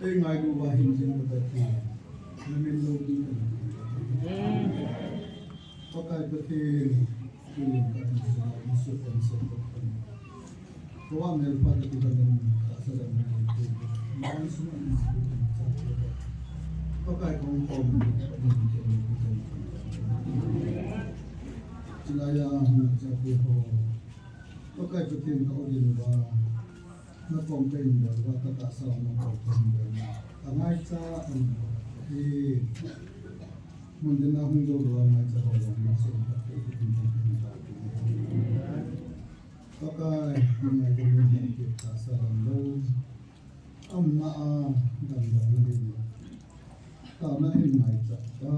Đây ngày đủ và hình dung của tất cả mình lâu đi có cái bất kỳ cái sự phân sự phân có anh em phải đi vào những cái sự làm việc mà sự có cái công công chỉ là cho cái họ có cái bất kỳ cái gì và nó công bình và tất cả sao nó công bình ngay cha thì mình đến nào cũng đâu đó ngay cha họ làm nó sẽ có cái có cái ngày cái mình nhận được cả sao đâu âm na đầm đầm này tạo ra hình này cha ta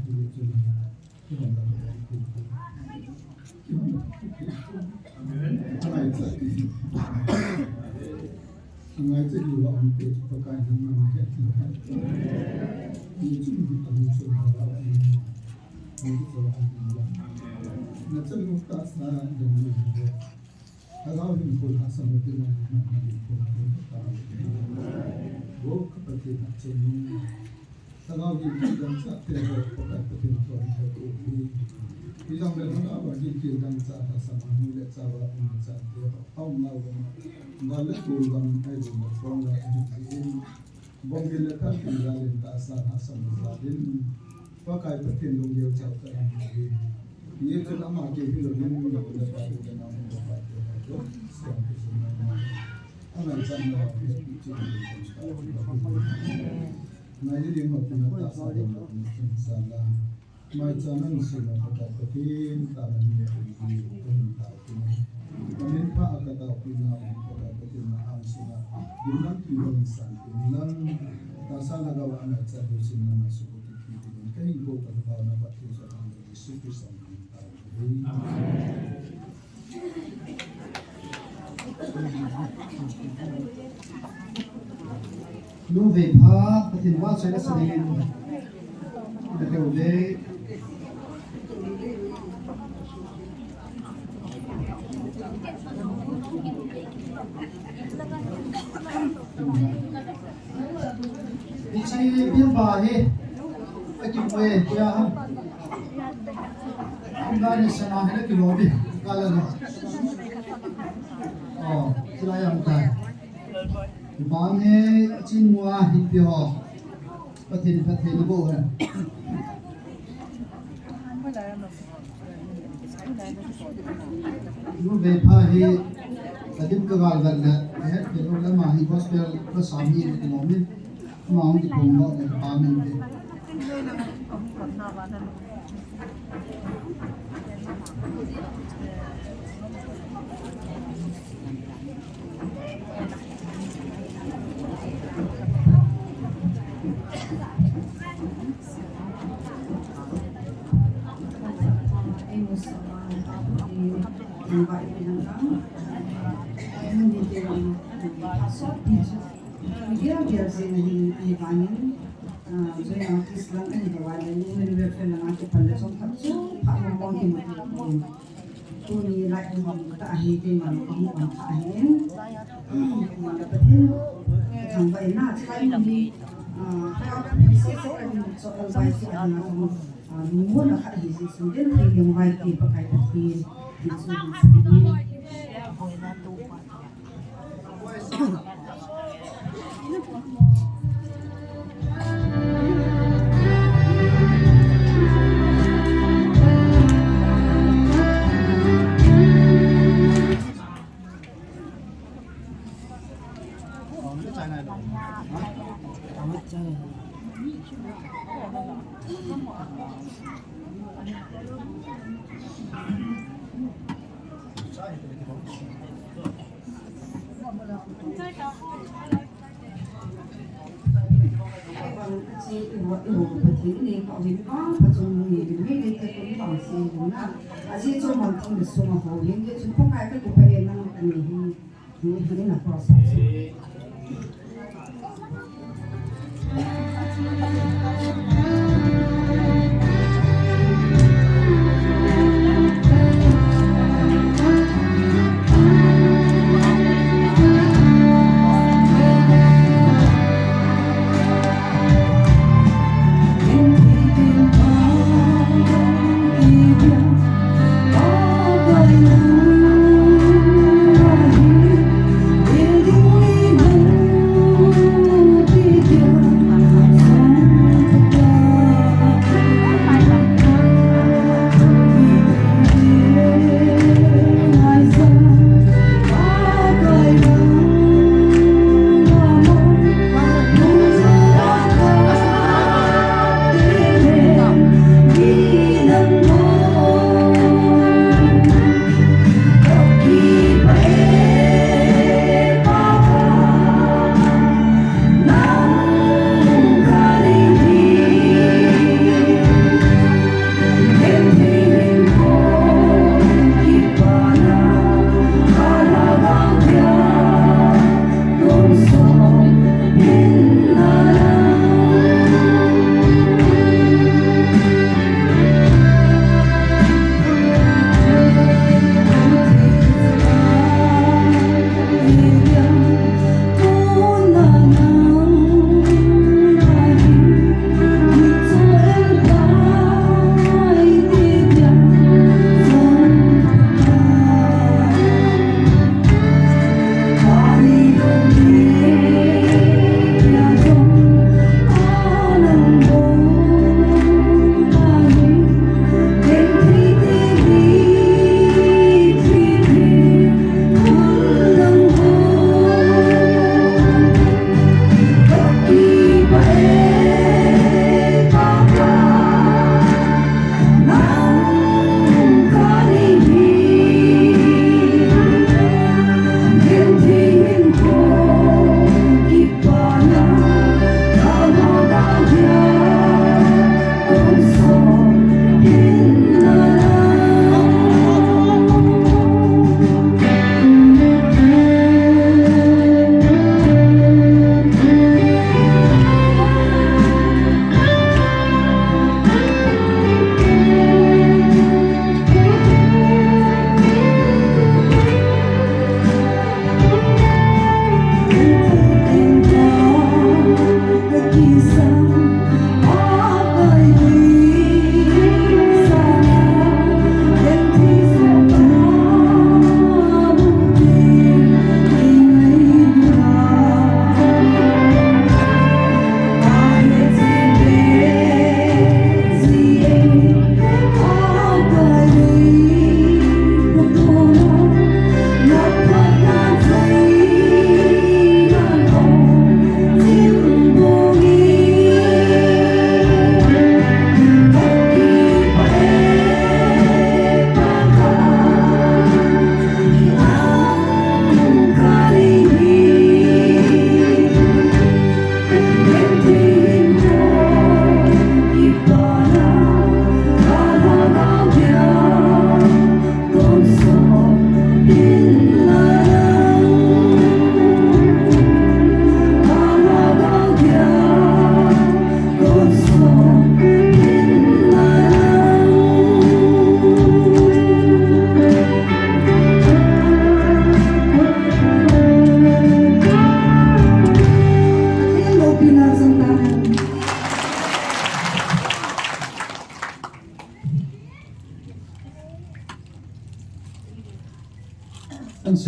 thì chúng cái phần đó là cái ngày sẽ đi vào một cái có cái năng lượng hết thì chúng mình cần sự hỗ trợ của nó chân một ta sa đồng như vậyถ้าเราเห็นคนหาสมุทรนั้นมันมีคนที่ตามโลกปฏิบัติเช่นนี้ถ้าเราเห็นดังสัตว์เทวดาปฏิบัติตัวเทวดาที่เราเรียนรู้ว่ายิ่งเกี่ยวกับสัตว์สมานุเลสาวะอุจจาระเอาเล่ากันว่าเรื่องตัวกันไอ้บุญฟังว่าไอ้ที่บางทีเราท่านที่เราเรียนตาสาหาสมุทรดินว่าใครปฏิบัติลงเดียวเจ้ากันนี่จะนำมาเกี่ยวกับเรื่องนี้เราจะไปจะนำมาไปAnak saya itu Nanti dia mau punya tak salah, salah. Macam sila kata petin, tanah ni pergi tak punya. Kami pak kata punya kata petin mahal sila. Bilang tujuan insan, bilang tak salah gawa anak saya sila masuk ke TV. Kaya ibu kata bawa nampak tujuan anda di situ sama. Lu về phá cái tiền hoa sẽ là gì được kiểu đấy đi chơi biên bà hi cái kiểu về kia không ra được sao hết cái lối đi cái là cái này làm cái bang he chin mua hin pi ho pathin bo ha lu ve pha hi tadim ka gal gal la he ke lo la ma hi gospel ko sami ni no min ma ong ki pom lo ne pa min de Dia biasa ni ibanin, jadi artis lang ni bawa ni universal lang aku pada contoh tu, pak ngomong ni macam tu ni lagi ngomong tak ahi tu malu kamu orang tak ahi, mana betul, sampai nak sekali ni, kalau sesuatu soal baik anak kamu, nunggu nak ahi sesuatu yang baik dipakai tapi sesuatu ini. Ibu betul ni kau hidup macam ni, ni kita pun bangsa guna. Asyik cuma mungkin semua kau hingga cuma kaya kita pergi nang ni nak proses.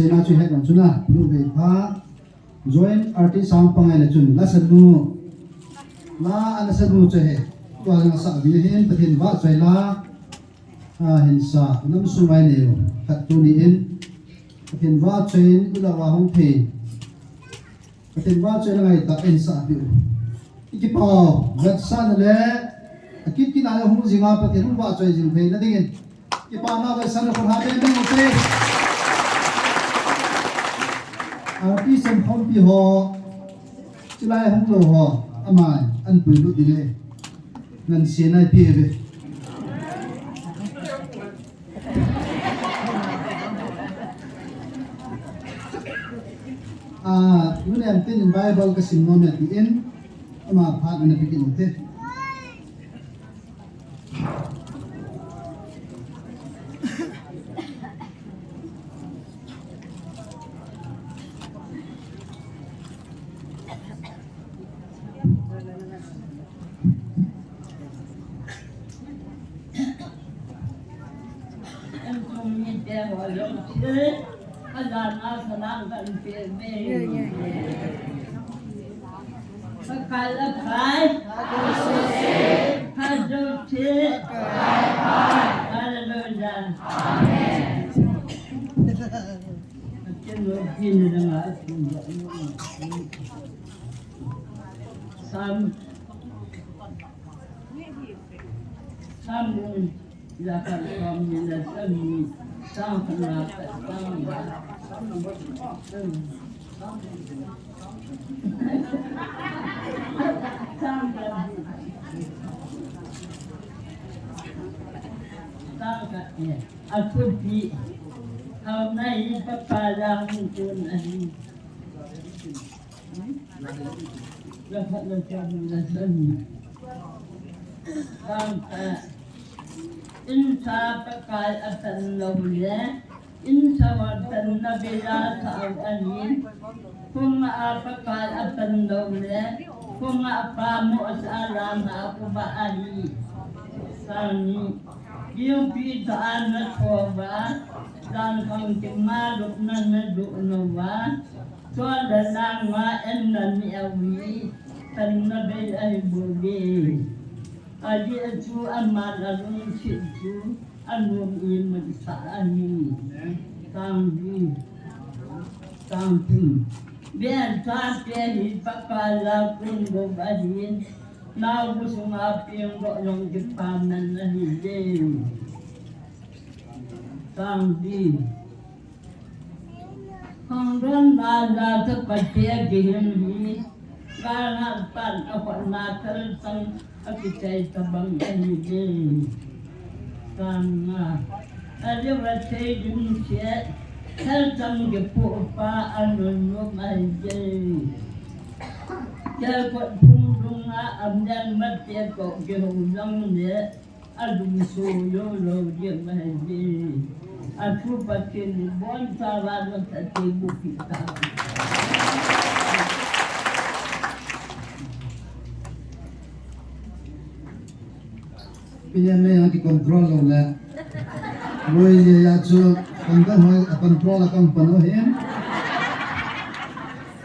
se na chu het chu na nu ve pha joint artist sang pangai la chun la sanu la ana sanu che he to ang sa bi hen pathin ba chai la hin sa nam su mai ne khat tu ni in pathin ba chain ula wa hong the pathin ba chai la ngai ta in sa bi ikipaw gat sa le akit kinaya hong zinga pathin ba chai jing the na dingin ipana ba san ko ha de ne mo te artist and home pi ho chilai hong lo ho amai an pui lu dile nan se nai pi be nun em tin in bible ka sim no me ti in ama phat na pi kin te aku di kau naik padang pun ani dapat macam nasan sampai insa pakai akan lawya insa watan nabila saat ani kuma pakai akan lawya kuma apa muasalam aku baali sani yung pitaan na soba dan kang kemaluk na nadunowa so dalang maen na niawi tan nabay ay buli adi atu amalalong situ anong imag sa ani tanggi biar sapi pakala kung gobalin na gusto nga piyong ng gipanan na hindi. Tangdi. Hanggang nada sa pagtiyagihin, kanapan ako natal sang akitay tabang hindi. Tanga. Aliwatay din siya, kalsang gipo pa ano nung hindi. Kaya ko pundong nga amdan matya ko gihulang niya adung suyo lo dia mahdi. Aku pakin bon sawan sa tibu kita. Pinyan na yung kontrol lo na Roy ya chu hanggang mo kontrol akong panuhin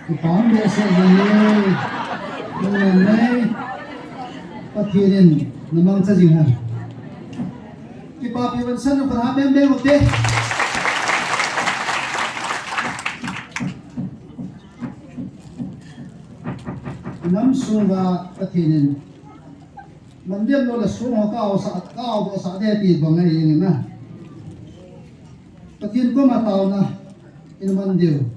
ipang besa gani Mengenai patirin namang sajihan. Ipapi wansan ng parami ang bemo te. Nam sunga patirin. Mandiam lo la sunga kau sa deti bangai yang na. Patin ko mataw na inumandiyo.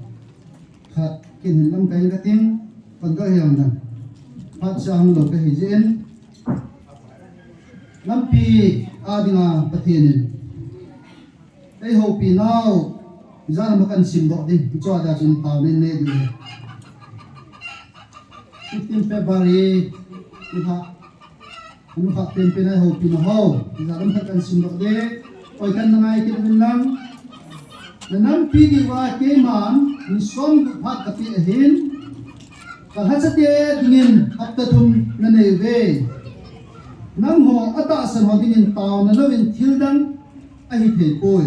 Kat kinhilam kayo kating pagkahiyang na. At siyang lo kahijin lampi adinga patinin ay hopi now izana makan simbok din ito ada sin tawin ne di 15 February iha ano ka pinay hopi na ho izana makan simbok de oy kan nangay kin lang nanampi di wa keman ni som hat kapi ahin kahasate dingin aptatum naneve nang ho ata san ho dingin taw na lovin thildang ahi the poi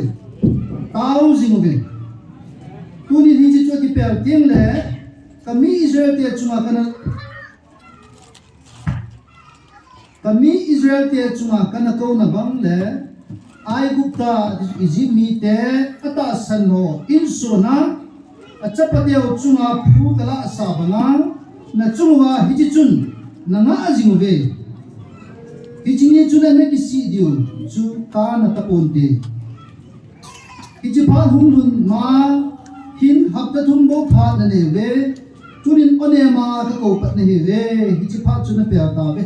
taw zingobe tu ni hi chi chu ki pel tiang le kami Israel te chunga kana ko na bang le ai gupta Egypt mi te ata san no in so na achapateo chunga phu kala sa banga na chungwa hi chi chun na nga ajing ve hi chi ni chuna na ki si dio chu ka na tapon te hi chi pha hun ma hin hap ta thum bo pha na ne ve chunin one ma ka ko pat ne he ve hi chi pha chuna pe ta ve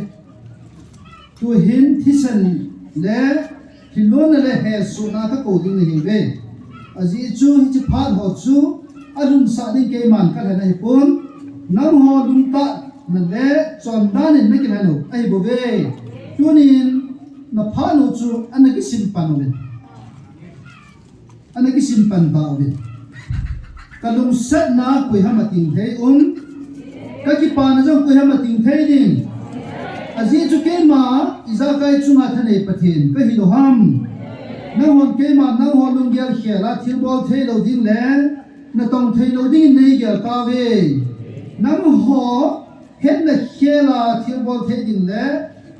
tu hin thisan le thilon le he su na ka ko ding ne he ve aji chu hi chi pha ho chu alun sa ding ke man ka na hi pon nam ho lung ta na le chon da ne me ki na no ai bo ve chunin na pha no chu anaki simpan ve anaki simpan ba ve kalung sat na koi hamating thei ka ki pa na jong koi hamating thei ding aji chu ke ma iza kai chunga thane pathin ka hi lo ham na hon ke ma na hon lung gyal khela thil bol thei lo ding le na tong thei lo ding nei gyal ta ve nam ho het na khela thil bol thei ding le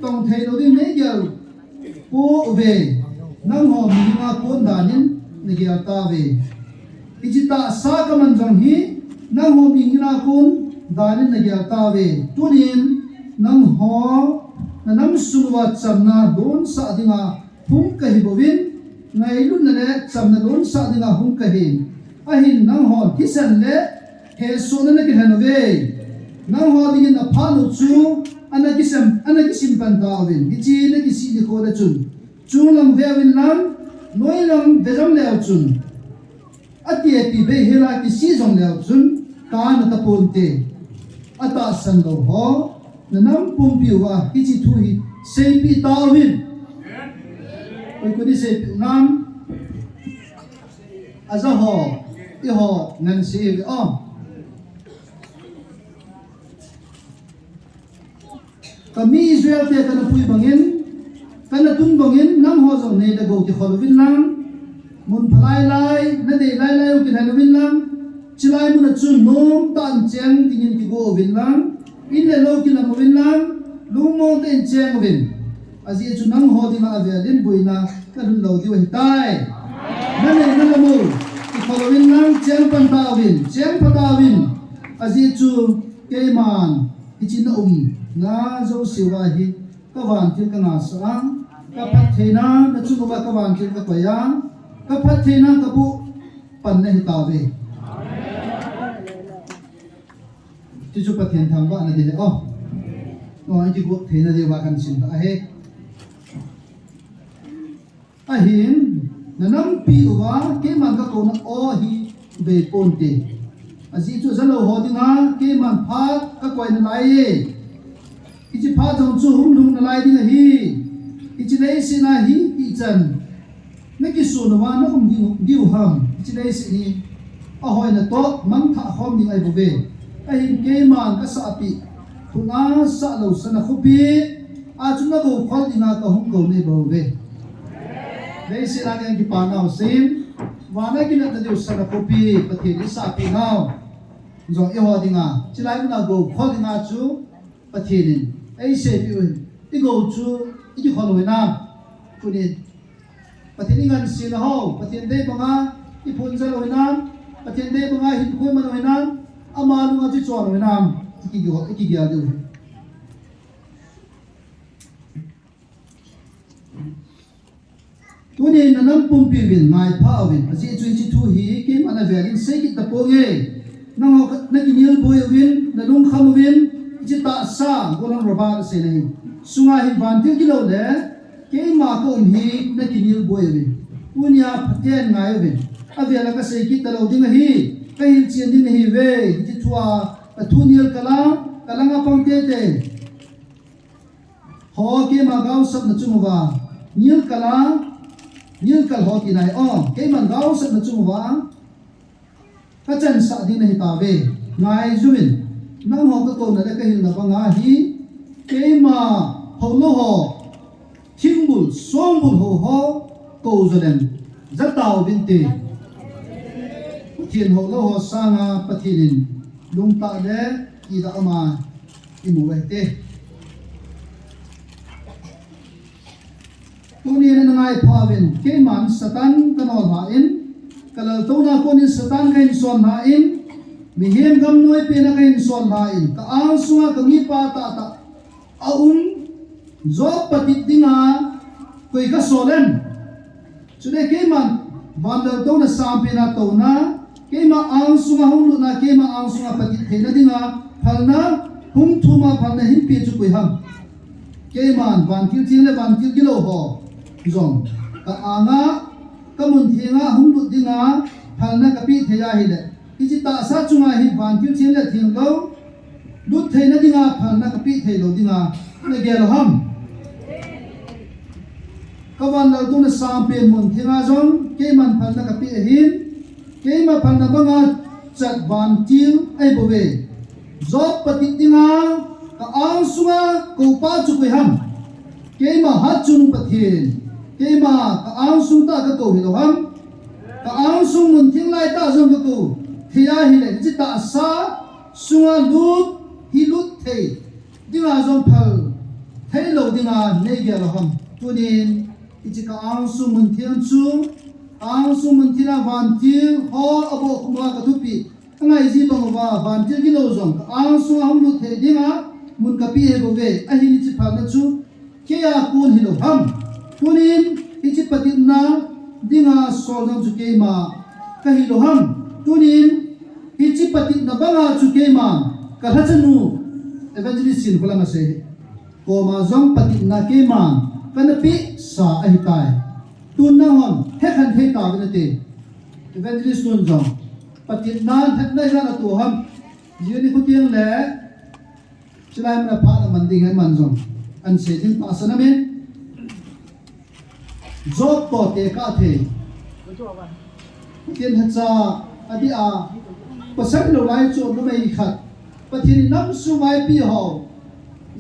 tong thei lo ding nei gyal po ve nam ho mi nga kon danin ne gyal ta ve Ijita sa kaman jong hi nang ho mingina kun danin na gyal ta ve tunin nang ho na nam suwa chamna don sa dinga hum ka hi bovin ngai lun na le chamna don sa dinga hum ka hi ahin nang ho hisan le he so na ki hanu ve nang ho dingin na phalu chu anakisim pan ta ven ichi na ki si ni ko da chun chung ve win lam noi lam de jam le chun ati be hela ki si jong le chun ka na ta pon te ata san lo ho na nam pum pi wa ki chi thu hi sei pi ta win oi ko ni sei pi nam aza ho i ho nan si o kami Israel te kana pui bangin kana tun bangin nam ho jong ne da go ki khol win nam mun phalai lai na de lai ki han win lam chilai mun chu nom tan cheng tingin ki go win lam in le lo ki lam win lam lung mo ten cheng win aji chu nang ho ding a ve din buina ka dun lo di wa tai na ne na la mu ki khol win lam cheng pan ta win cheng pa ta win aji chu ke man ki chin na zo siwa hi ka van til ka na sang ka phat thena na chu ba ka van til ka yang ka phat thena ka bu pan na hi ta ve ti chu pathen tham ba na de o no ai ti bu thena de wa kan sin ta he a hin na nam pi wa ke man ka ko na o hi be pon te aji chu zalo ho dinga ke man phat ka koi na lai ichi pha jong chu hum lung na lai ding hi ichi nei sina hi i chan na ki su no wa na hum diu ham ichi nei si ni a hoi na to man tha hom ding ai bo ve a hin ke man ka sa pi thuna sa lo sana khupi a chu na go khol dina ka hum ko ne bo ve nei si la ngang ki pa na sim wa na ki na diu sana khupi pathe ni sa pi na zo e ho dinga chi lai na go khol dinga chu pathe ni ai se pi i go chu i ki khol we na ku ni pathe ni ngan si na ho pathe de banga i phun za lo na pathe de banga hin khoi ma lo na ama lu nga chi chon lo na ki gi a du tu ni na nam pum pi win ngai pha win aji chu chi thu hi ke mana velin se ki ta po nge na ho na ki nil boy win na lung kham win ji ta sa golang roba se nei sunga hi van til kilo le ke ma ko hi na ki nil boy win unya phaten ngai win avela ka se ki ta lo ding hi ka hil chen din hi ve ji thua a thu nil kala kalanga pang te te ho ke ma gau sab na chu wa nil kal ho ki nai o ke man gau sab na chu wa ka chan sa din hi ta ve ngai zumin nang ho ka ko na ka hil na banga hi ke ma ho lo ho thingul songbul ho ho ko zolen zatao bin te pathian ho lo ho sanga pathianin lungta le ida ama imuwete tuni na ngai phawin ke man satan kanol ha in kalal to na konin satan kain son ha in mi hem gam noi pe na kain son ha in ka ang sunga kami pa ta zo patit dinga koi ka solen chude ke man bandal to na sampe na to na ke ma ang sunga hulu na ke ma ang sunga patit thena dinga phalna hum thuma phalna him pe chu koi ham ke man ban til le ban til kilo ho zong ka anga kamun thinga hum dinga phalna ka pi theya hi le ichi ta sa chunga hi ban til le thing lo lut thena dinga phalna ka pi thei lo dinga le gel ham kawan dal tu na sampai mun thinga zong ke man phalna ka pi hin ke ma phalna banga chat ban til ai bove zo patit dinga ka ang sunga ko pa chu ko ham ke ma hat chung pathin ke ma ka ang sung ta ka ko hi lo ham ka ang sung mun thing lai ta zong ka ko thia hi le chi ta sa sunga lut hi lut thei dinga zong phal thei lo dinga ne ge lo ham tunin ichi ka ang su mun thiam chu ang su mun thina van til ho abo kuma ka thupi ngai ji bang wa van til ki lo zong ang su hang lu the dinga mun ka pi he bo ve a hi ni chi phal na chu ke ya kun hi lo ham tunin ichi patin na dinga sol nam chu ke ma ka hi lo ham tunin ichi patin na banga chu ke ma ka ha chanu evangelist sin kula ma se ko ma zong patin na ke ma kana pi sa ai tai tun na hon he khan the ta ga te evangelist tun jong patin nan that nai ra tu ham yuni khu tiang le chilai na pha na manding han man jong an se tin pa sana me job to te ka the tin ha cha adi a pasak lo lai chu no mai khat patin nam su mai pi ho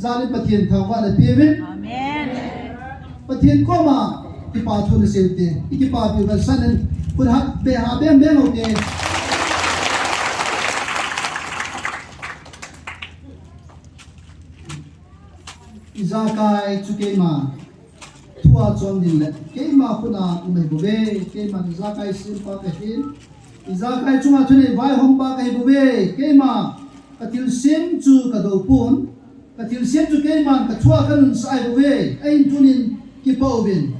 zali patin thawa le pi ven amen pathian ko ma ki pa thun se te ki pa bi gal sanen kun ha be ho te izakai chuke ma thua chon din le ke ma kuna umai bo be ke ma izakai sim pa ka hin izakai chunga thune vai hom pa ka bo be ke ma katil sim chu ka do pun katil sim chu ke ma ka thua kan sai bo be ai tunin ki paubin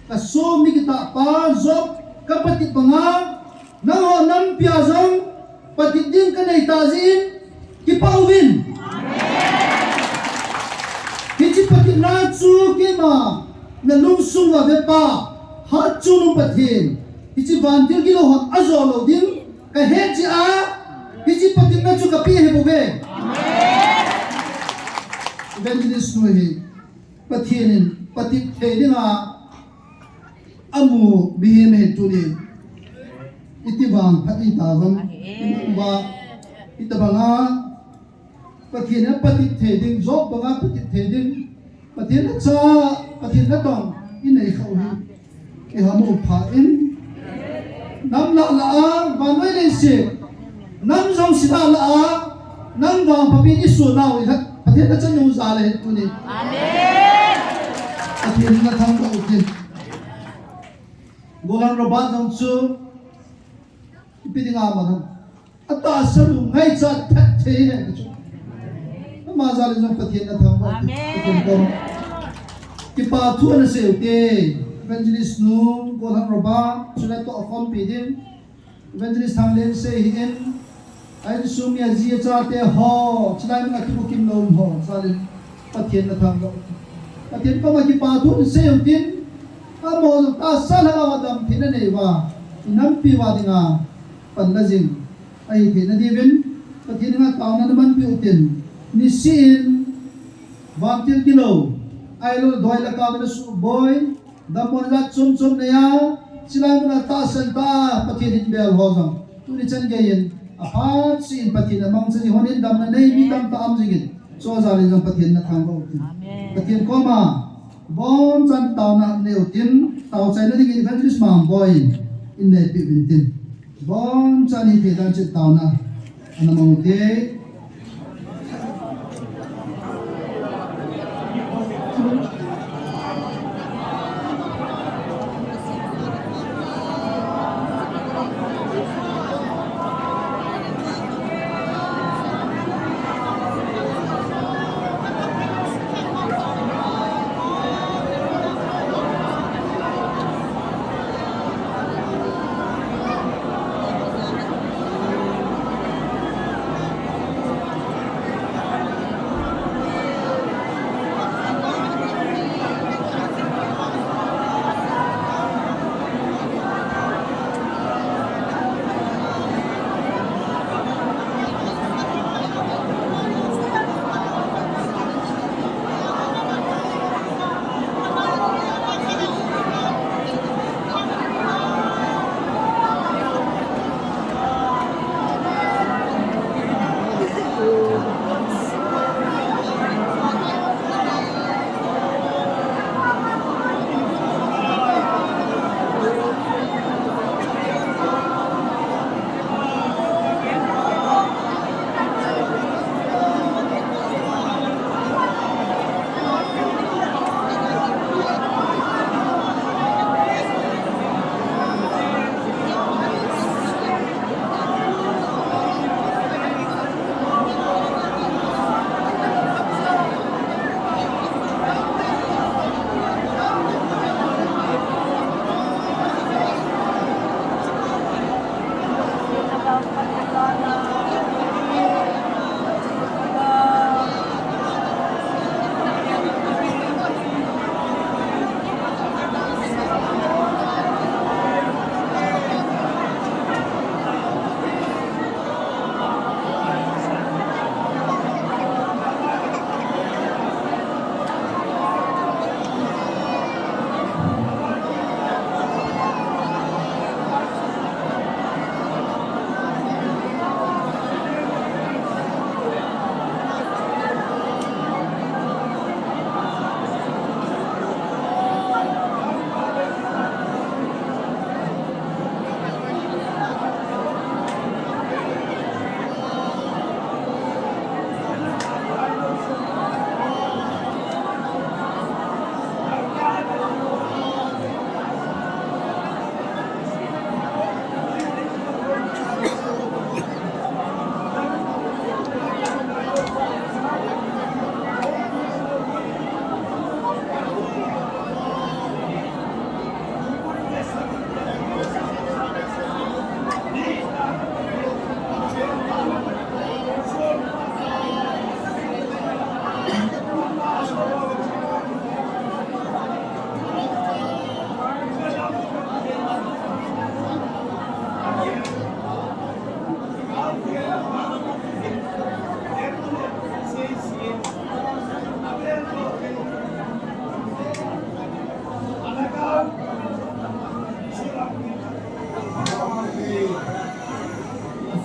ka so mi kita pa zop ka patit banga na ho nam pia zong patit din ka nei tazin ki paubin amen ki patit na chu ki ma na lung sung wa ve pa ha chu nu pathin ki van til ki lo hot azo lo din ka he chi a ki patit na chu ka pi he bo ve amen evangelist no he pathinin patit thedinga amu biheme tuni itibang phati tawam ba itabanga pathina patit theding job banga patit theding pathina cha pathina tong inai khawhi e hamu pha in nam la la ba noi le se nam jong sida la nam ba papi ni su na wi pathina cha nu za le tuni amen pathin na thang ko utin golan ro ba jong chu pidinga ma dong ata salu ngai cha that the ne chu ma za le jong pathin na thang ko utin ko ki pa thu na se te evangelist nu golan ro ba chula to ofam pidin evangelist thang len se hi en ai sumia ji cha te ho chulai ma ki bukim lo ho za le pathin na thang ko pathin ko ma ki pa thu se utin amo ta sala wa dam thina nei wa nam pi wa dinga pan la jing ai thina divin pathin nga taw na man pi utin ni sin vantil kilo ai lo doi la ka na su boy damon la chum chum ne ya silai na ta san ta pathin in bel ho jam tu ni chan ge yin a phat sin pathin among se honin dam na nei mi tam ta am jing so za le jam pathin na thang ko utin pathin ko ma bon chan tao na neu tin tao chai na ding evangelist mang boy in nei pi bin tin bon chani te dan chit tau na anamong te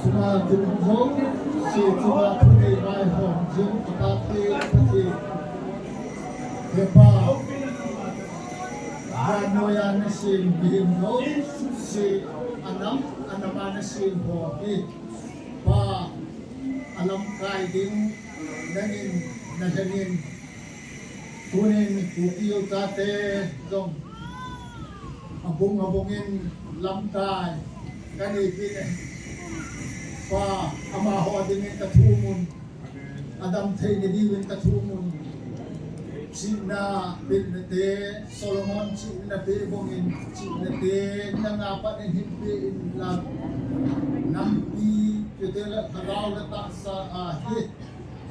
Suma Jumho, si Suma Pune Mai Hong Jim Pati Pati Hepa Ganoya Nasin Bihimno, si Anama Nasin Hoki Pa Alam Kai Din Nangin Kunin Kukiyo Tate Zong Abungin Lamtai Kani Pine Pa amaho adingin katumun Adam tay nadiwin katumun Sina pinate Solomon sina bebongin Sina te nangapan in himpiin lag Nampi Yudela karaw na ta sa ahit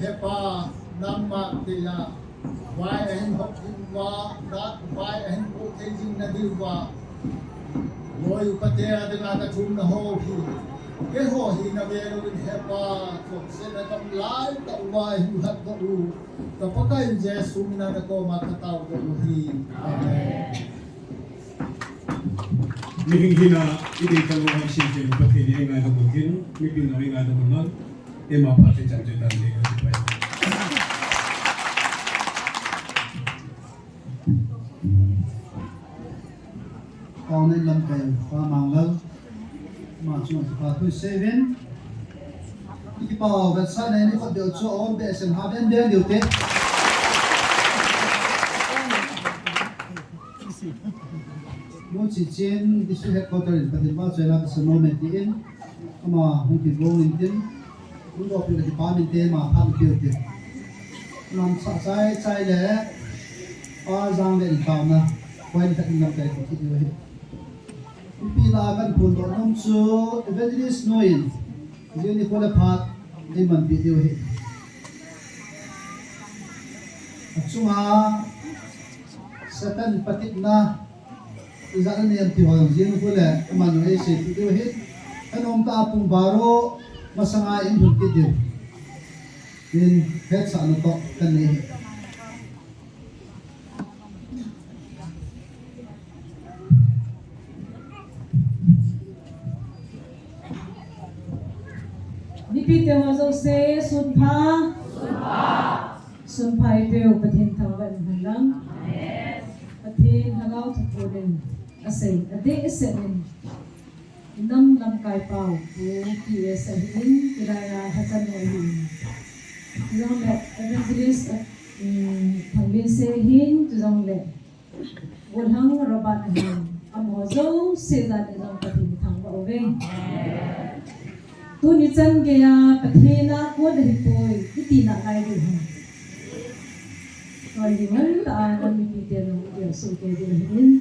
Hepa Nama tila Wai ahin hokimwa Dat wai ahin kutejing nadiwa Woy patea dengan katum na hoki Keho hinabero in hepa kung sila kamlay kauway hulat na u kapag Jesu minanako makataw na uhi. Amen. Nihinghina iti kalungan siya pati niya nga nabutin, mipin na nga nabunan, e mapati dyan dyan dyan dyan dyan. Kau nên lâm kèm qua màng lân mà chú Semua sepatu seven. Iki pa website na ini kot diotso on BSN haben dia diute. Mo cicin disu headquarter in Patimba China ke semua metin. Ama mungkin gong intin. Untuk pilih di pamin te ma ham diute. Nam sai le. Zang le ikam na. Kuai tak ingam kai kiti diwe. Pila kan pun nom su evangelist noin. Jadi ko le phat ai man video he. Achunga setan patik na izan ni anti hoyong jin ko le man ai se video he. Anom ta pung baro masanga in hul ki dir. In het sa no to kan ni. Repeat the words, say Sunpa. Sunpa ipeo patin tawagan halang. Patin halaw tupunin. Asay, ade isenin. Inam lam kai pao. PS ahin, kiraya hatan ahin. Tuzang le, evangelist pangbinse hin, tuzang le. Wulhang rabat ahin. Amozo, sezan izang patin tangwa ove. Tu ni chan gaya pathena ko dahi poi iti na lai du ha rồi thì vẫn ta đang bị tiền điều sự kiện điều hin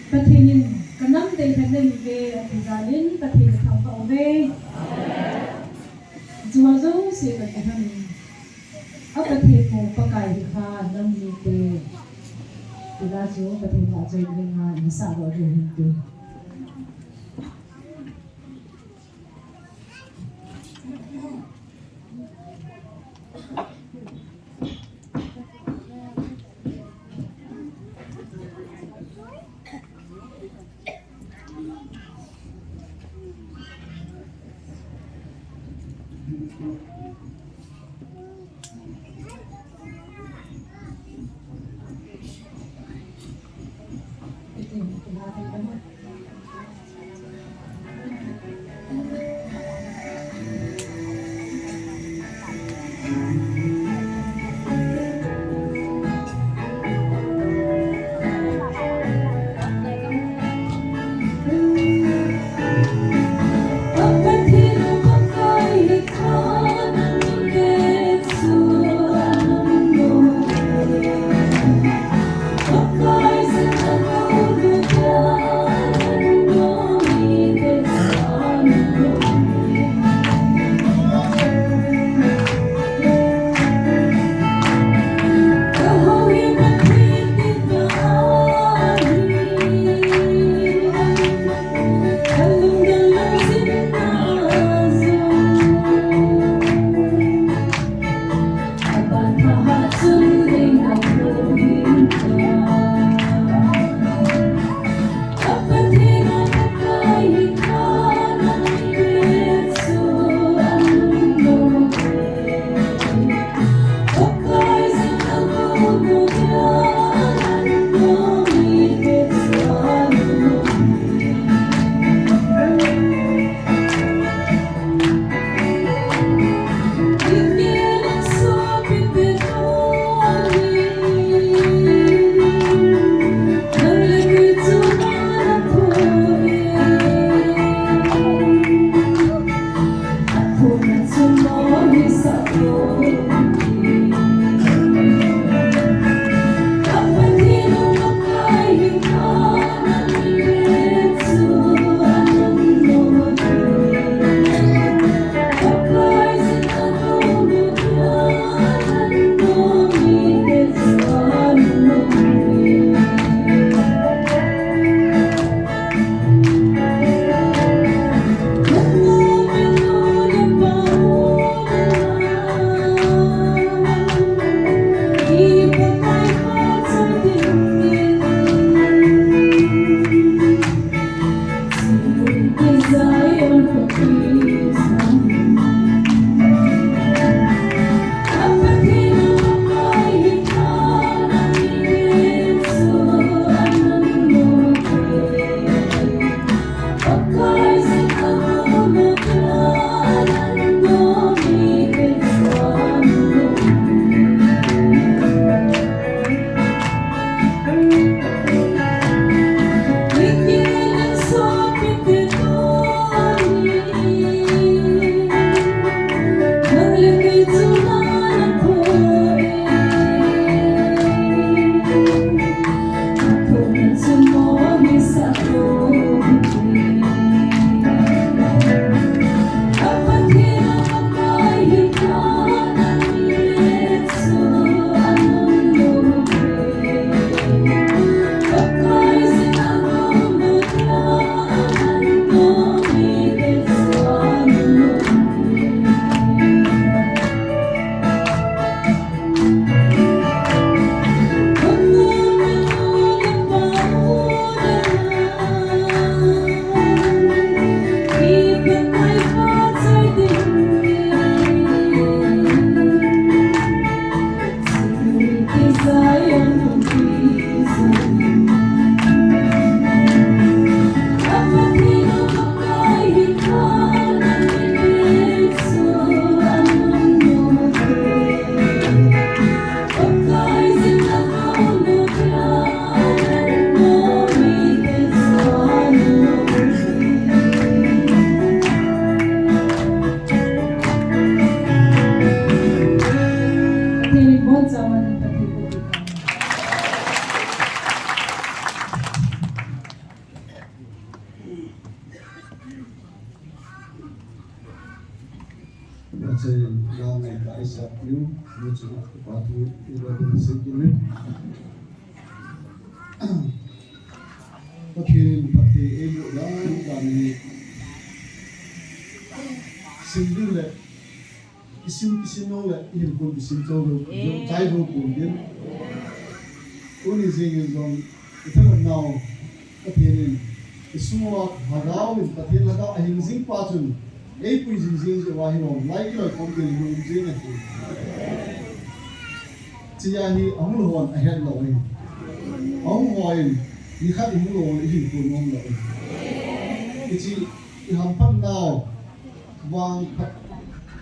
pathenin kanam te khanen ve atizalin pathen thang pa ove juazo se pathan a pathe ko pakai kha nam ni te ila jo pathen la jai nga ni sa ro de hin te a chơi lao này tại sao nếu như chúng ta quá thu thì là mình sẽ kiếm lên có thể phát thì em bộ đó là mình xin đưa lại cái xin nô lại hiện cùng cái xin châu được dùng trái vô cùng đến tôi nghĩ rằng cái thằng nào có thể cái số hà gạo mình có thể là gạo hình dính qua chừng ấy quy dính rồi vào hiểu lại cái lời con tiền mình dính này chỉ là như ông luôn ai hết rồi ông hỏi như khác ông luôn cái gì cũng ông rồi cái gì cái hàng phân nào vàng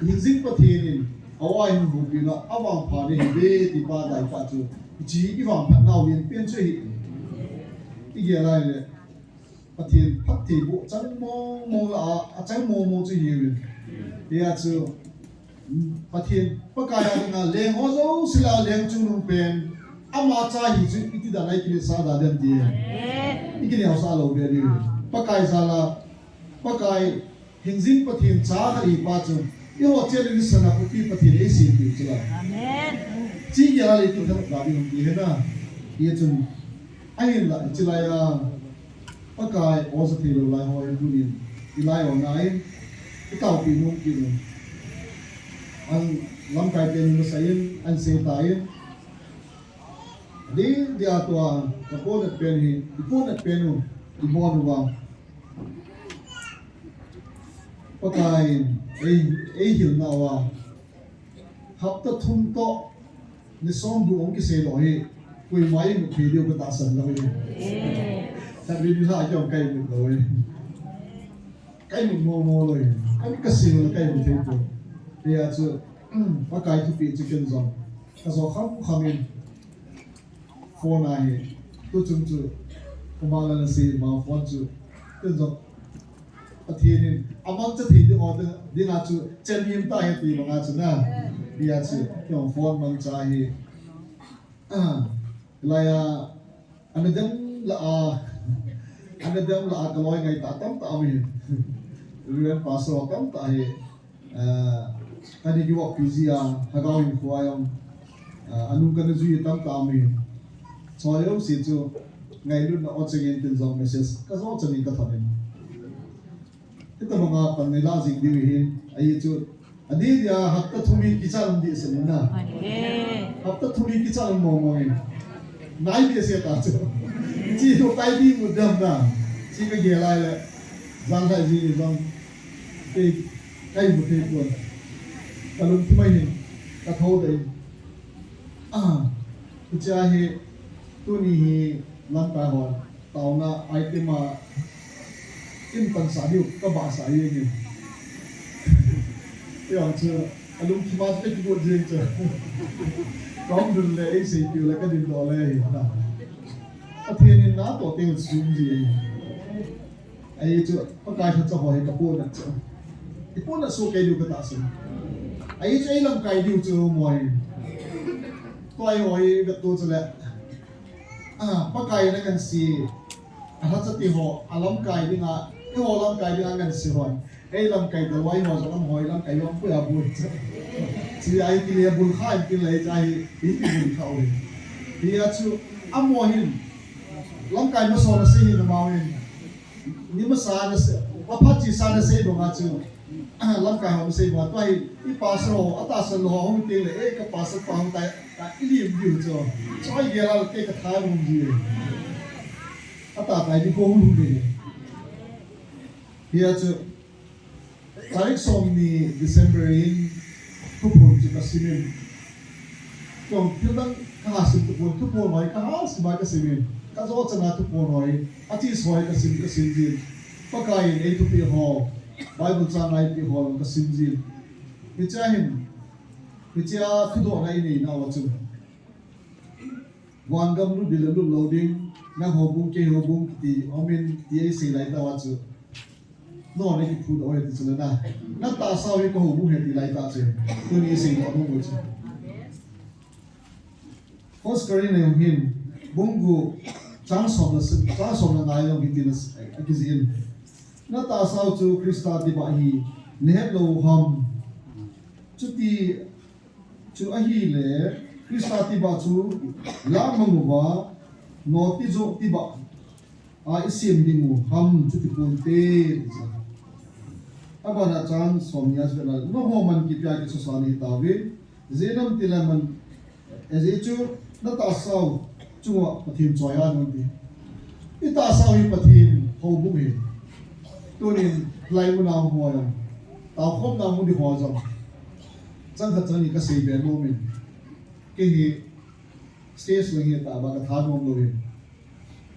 hình dính có thể nên ở ai mình cũng biết là áo vàng phá này về thì ba đại cả chứ chỉ cái vàng phân nào liền biến chơi cái gì này phát triển bộ chẳng mong là chẳng mong cho nhiều thì chứ phát triển bất cái là lên hóa dấu sẽ là lên chung đồng bền ama cha hi chứ cái đó này cái sao đã đem đi cái này sao lâu đi bất cái sao là bất cái hình dính phát triển cha cái ba chứ yêu họ chơi cái sân nào cũng phát triển ấy gì thì chứ là chỉ là lấy cái thằng đó đi không đi hết na cái chứ anh là chỉ là bất cái ở sự thì lại hỏi tôi đi lại ở này cái tàu bị nung kia anh làm cái tiền nó xây anh xây tay đi dia tua cái cô đặt tiền thì cái cô đặt tiền nó đi mua nó vào bất cái ấy hiểu nào à hấp tất thun to nên xong đủ ông cái xe đó thì quỳ máy một thì điều cái tạ sần rồi tại vì đi ra cho cây một rồi cây một mồ rồi cái gì là cây một thế rồi thì chứ bắt cái thu phí chỉ cần rằng cái số không in phone này tôi chung chứ không bao giờ là mà phone chứ cần rằng thì nên among the thing đi ngã chứ chân hiểm tai thì mà ngã chứ na thì chứ cái phone mang trái lại anh đang là anh đang là cái loại ngày ta tâm ta mình rồi pass vào tâm ta thì cái gì cũng pizza hagao in khoai ông anh cái gì tâm ta mình cho yêu sĩ chú ngày lúc nó ở trên tin dòng message cái số chân đi cái thằng này cái tầm ngà phần này là gì đi hình ấy chú anh đi hấp tất thu mi kia làm gì xem na hấp tất thu mi kia làm mong nãy bây giờ ta chứ chỉ có cái đi một đêm nào chỉ có gì lại là rằng là gì rằng cái một thế luôn cả lúcที่ไม่เห็นกระโทษเลยผู้ชายตัวนี้ร่างกายหัวเต่าน่ะไอเทมมาอินปันสาดิวก็บาสายอย่างเงี้ยอย่างเช่นอารมณ์ที่มาเป็นตัวจริงเจ้าร้องดุนเลยไอ้สิ่งอยู่แล้วก็ดินต่อเลยนะประเทศนี้น่าต่อเติมสูงดีไอ้เจ้าก็กลายเป็นเจ้าหัวให้กับพวกนั้นเจ้าไอ้พวกนั้นสู้กันอยู่กับตาสิไอ้เจ้าไอ้ลำไก่ดิวเจ้ามวยตัวไอ้หอยกับตัวเจ้าแหละป้าไก่นั่นกันสิถ้าจะตีหัวลำไก่ดิงะไอ้หัวลำไก่ดิงะกันสิหัวไอ้ลำไก่ตัวไอ้หัวจะลำหอยลำไก่ลำเปลือกบุญสิไอ้กิเลสบุญข้ากิเลสใจอีกบุญเขาเลยที่อาชูอ้ำมหินลำไก่มาสอนสิหินมาหินนี่มาสานสิว่าพัดจีสานสิดวงอาชูลำไก่หอมสิว่าตัวอีปาสโรอัตาสโลหอมตีเลยกับปาสปางแต่อีลิมอยู่จ้ะช่วยเกี่ยวกับเกี่ยวกับท้ายมุมดีอัตาไปที่โกงลุดีที่อาชูtarik som ni December in tupon ci kasimin kung tilang kahasin tupon hoy kahas ba kasimin kaso sa tupon hoy atis hoy kasinjin pagkain ay tupi ho Bible sa ngay pi ho kasinjin picha tudo na ini na wachu wangam lu dilalu loading na hobung ke hobung ti omin ti ay silay ta wachu nó này phụ đồ thì chỉ là nó ta sao với câu hùng hệ thì lại ta chứ tôi nghĩสิ่งของมึงchứ first Korean này ông hiền bung gu trang sòng là này ông hiền cái gì nó ta sao chú Krista đi bảo hi nét lâu hầm chút thì chú ấy lệ Krista ti ba chú lá măng ngô nó ti dỗ ti ba ai xem đi ngủ ham chút thì buồn tê abana chan somnya sela no ho man ki pya ki sosani tawe zenam tilaman eze chu na ta sau chu pathin choya no ti ita sau hi pathin ho bu he tunin lai mu na ho ya ta khom na mu di ho jam chang kha chani ka sei be no min ke hi stage le hi ta ba ka tha no lo he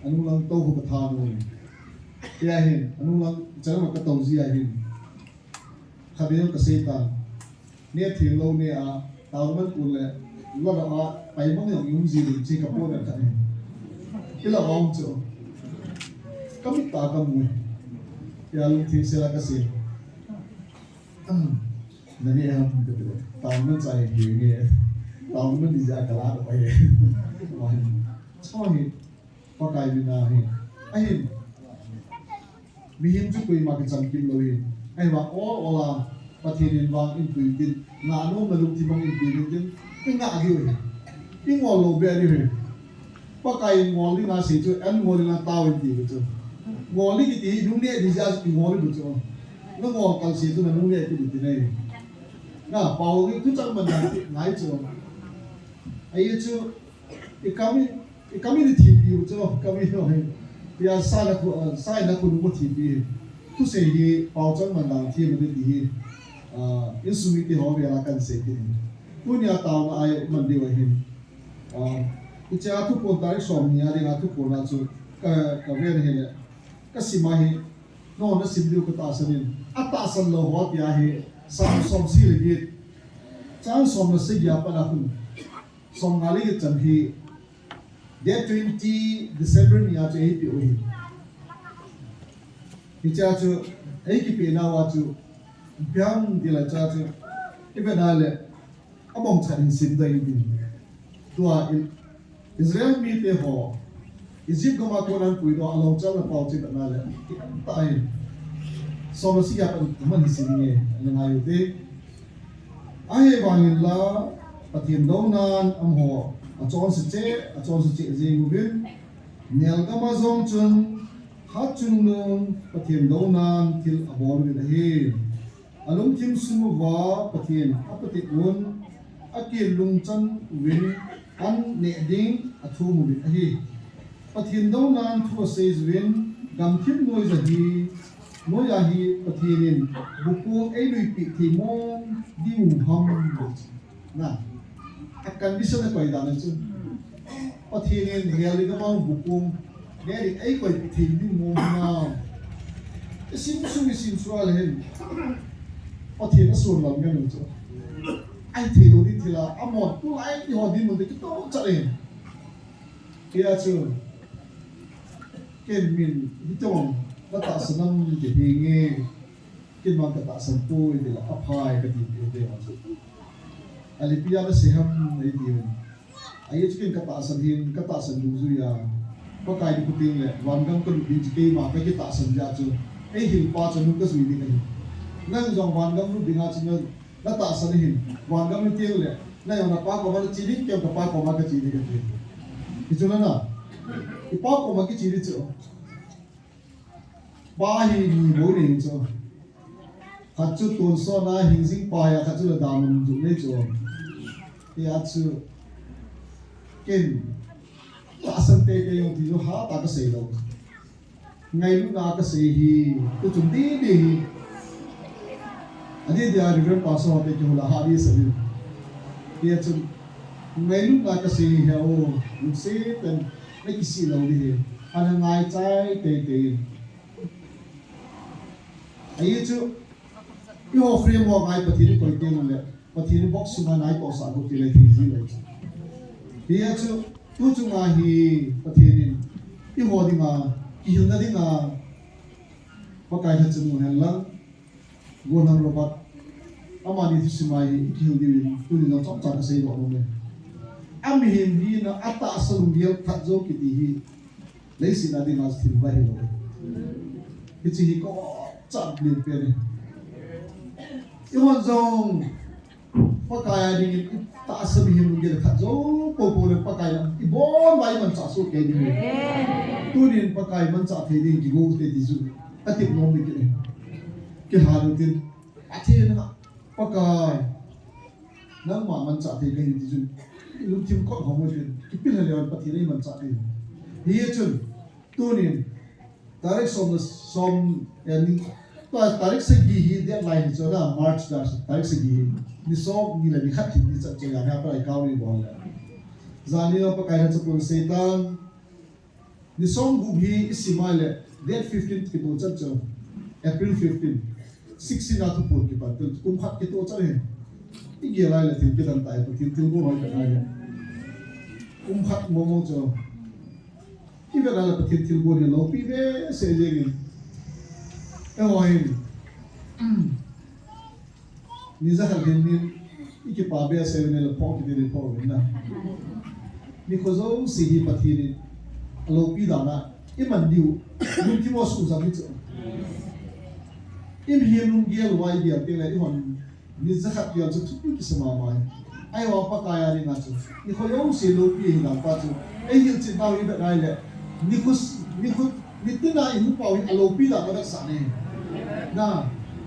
anu lang to ho ka tha no ya hin anu lang chang ma ka to ji ya hin khabiyam kaseta ne thil lo ne a tawman kule lo da a pai mong yong yum ji li chi ka po da ta ila wang cho kamit ta ka mu ya lu thi se la ka se na ne ha de de tawman sai hi nge tawman di ja ka la da pai wa cho hi pa kai bi na hi ai mi him chu kui ma ki cham kim lo hi ai wa o la pathirin wang in tui tin nga no ma luk ti bang in tui tin cái ngã gì vậy cái ngõ lô bè đi vậy bác cái ngõ đi na sĩ chứ em ngõ đi na tao in tui chứ ngõ đi cái tí đúng nè đi ra cái ngõ đi được chứ nó ngõ càng sĩ chứ là đúng nè cái đi này na bảo cái cứ chắc mình làm ngay chứ ấy chứ cái kami đi tìm hiểu chứ kami rồi bây giờ sai là cũng có tìm hiểu tu sei hi bảo chắc mình làm thêm một cái gì instrument thì họ về là cần sẽ thì punya tao mà ai mình đi vậy cái cha thu quân tại xóm nhà đi là thu quân là chú cái về này là cái gì mà hi nó xin điều cái ta xin ta xin lo hóa bia hi sam xóm xí là gì cha xóm là xây nhà phải là không xóm ngã cái chân hi Day 20 December nhà chơi hi bị cái cha chú ấy cái bị nào chú biang di la cha chu ibe na le abong chan sin dai din tua Israel mi te ho Egypt ko ma ko nan pui do along cha na pau chi na le tai so no si ya pa man sin nge ang ayu te ai wangin la pathin do nan am ho a chon se che je ngu bin nel ka ma zong chun hat chung nung pathin do nan til abor bin hi alung tim sumu wa pathin apati un akil lung chan win an ne ding athu mu bin hi pathin do nan thu says win gam thim noi za hi noya hi pathin buku ei lui pi thi mong diu ham na akan bisa na koi dan chu pathin reali ga mang buku gari ei koi pi thi diu mong na sim su al hen pathin a sun lam gan chu ai thi do di thila amot tu ai ti ho din mo de to cha le kia chu ken min di tong la ta sanam de hi nge ken man ta san tu de la aphai ka di de ma chu ali pia na se ham nei di ai chu ken ka ta san hin ka ta san du zu ya ko kai di puting le wan gam ko di ke ma ka ki ta san ja chu ei hil pa chu nu ka sui di nei nang jong wan gam nu dinga chu na ta san hin wan gam ni tiang le na yo na pa ko ma chi di ke ka pa ko ma ka chi di ka ti ki chu na ipa ko ma ki chi di chu ba hi ni bo ni chu kha chu tun so na hing sing pa ya kha chu la dam ju le chu ya chu ken ta san te ke yo ti jo ha ta ka sei lo ngai lu na ka sei hi tu chum di di adi dia river pass ho te ki hula ha di sabi ya chu ngai lu na ka sei he o lu se ten ne ki si lo di he ana ngai chai te ai chu yo framework ai pathin ko te mo le pathin box ma nai ko sa ko ti le thi ji lo dia chu tu chu ma hi pathin i ho di ma ki hu na di na pa kai ha chu mo hen lang go nam lo pat ama ni thi mai ki hu di tu ni no chok cha ka sei lo no me am him hi na ata asal dial khat zo ki ti hi lấy xin đi mà tìm vay rồi cái gì có chậm liền tiền này yêu hòn rồng pakaya ni ta sabi him ngel khat zo po po le pakaya ibon mai man cha so ke ni tunin pakai man cha the ni gigo te di zu atip nom ni ke haru tin athe na pakai nang ma man cha the ke di zu lu tim ko ho mo tin ki pil le on pathi nei man cha the hi chun tunin tarik som yani tarik se gi hi deadline cho na march da tarik se gi ni so ni la ni khat ni cha cha ya na pra ka ri bol zani no pa kai na chapul se tang ni som gu hi isimale date 15 ki to cha cha april 15 16 na to pur ki pa to kum khat ki to cha he i ge lai la til ki dan tai pa til go hoi ka lai kum khat mo mo cha ki ve la pa til go ni lo pi ve se je ni oi ni za khal gen ni iki pa be se ne la po ki de po na ni ko zo si hi pa thi ni alo pi da na i man diu lu ti mo su za mi cho im hi lung gel wai dia te la i hon ni za khat ya chu tu ki sama mai ai wa pa ka ya ni na chu ni ko yo si lo pi hi da pa chu ai hi chi ba wi ba dai le ni ko ni ti na i hu pa wi alo pi da ka sa ne na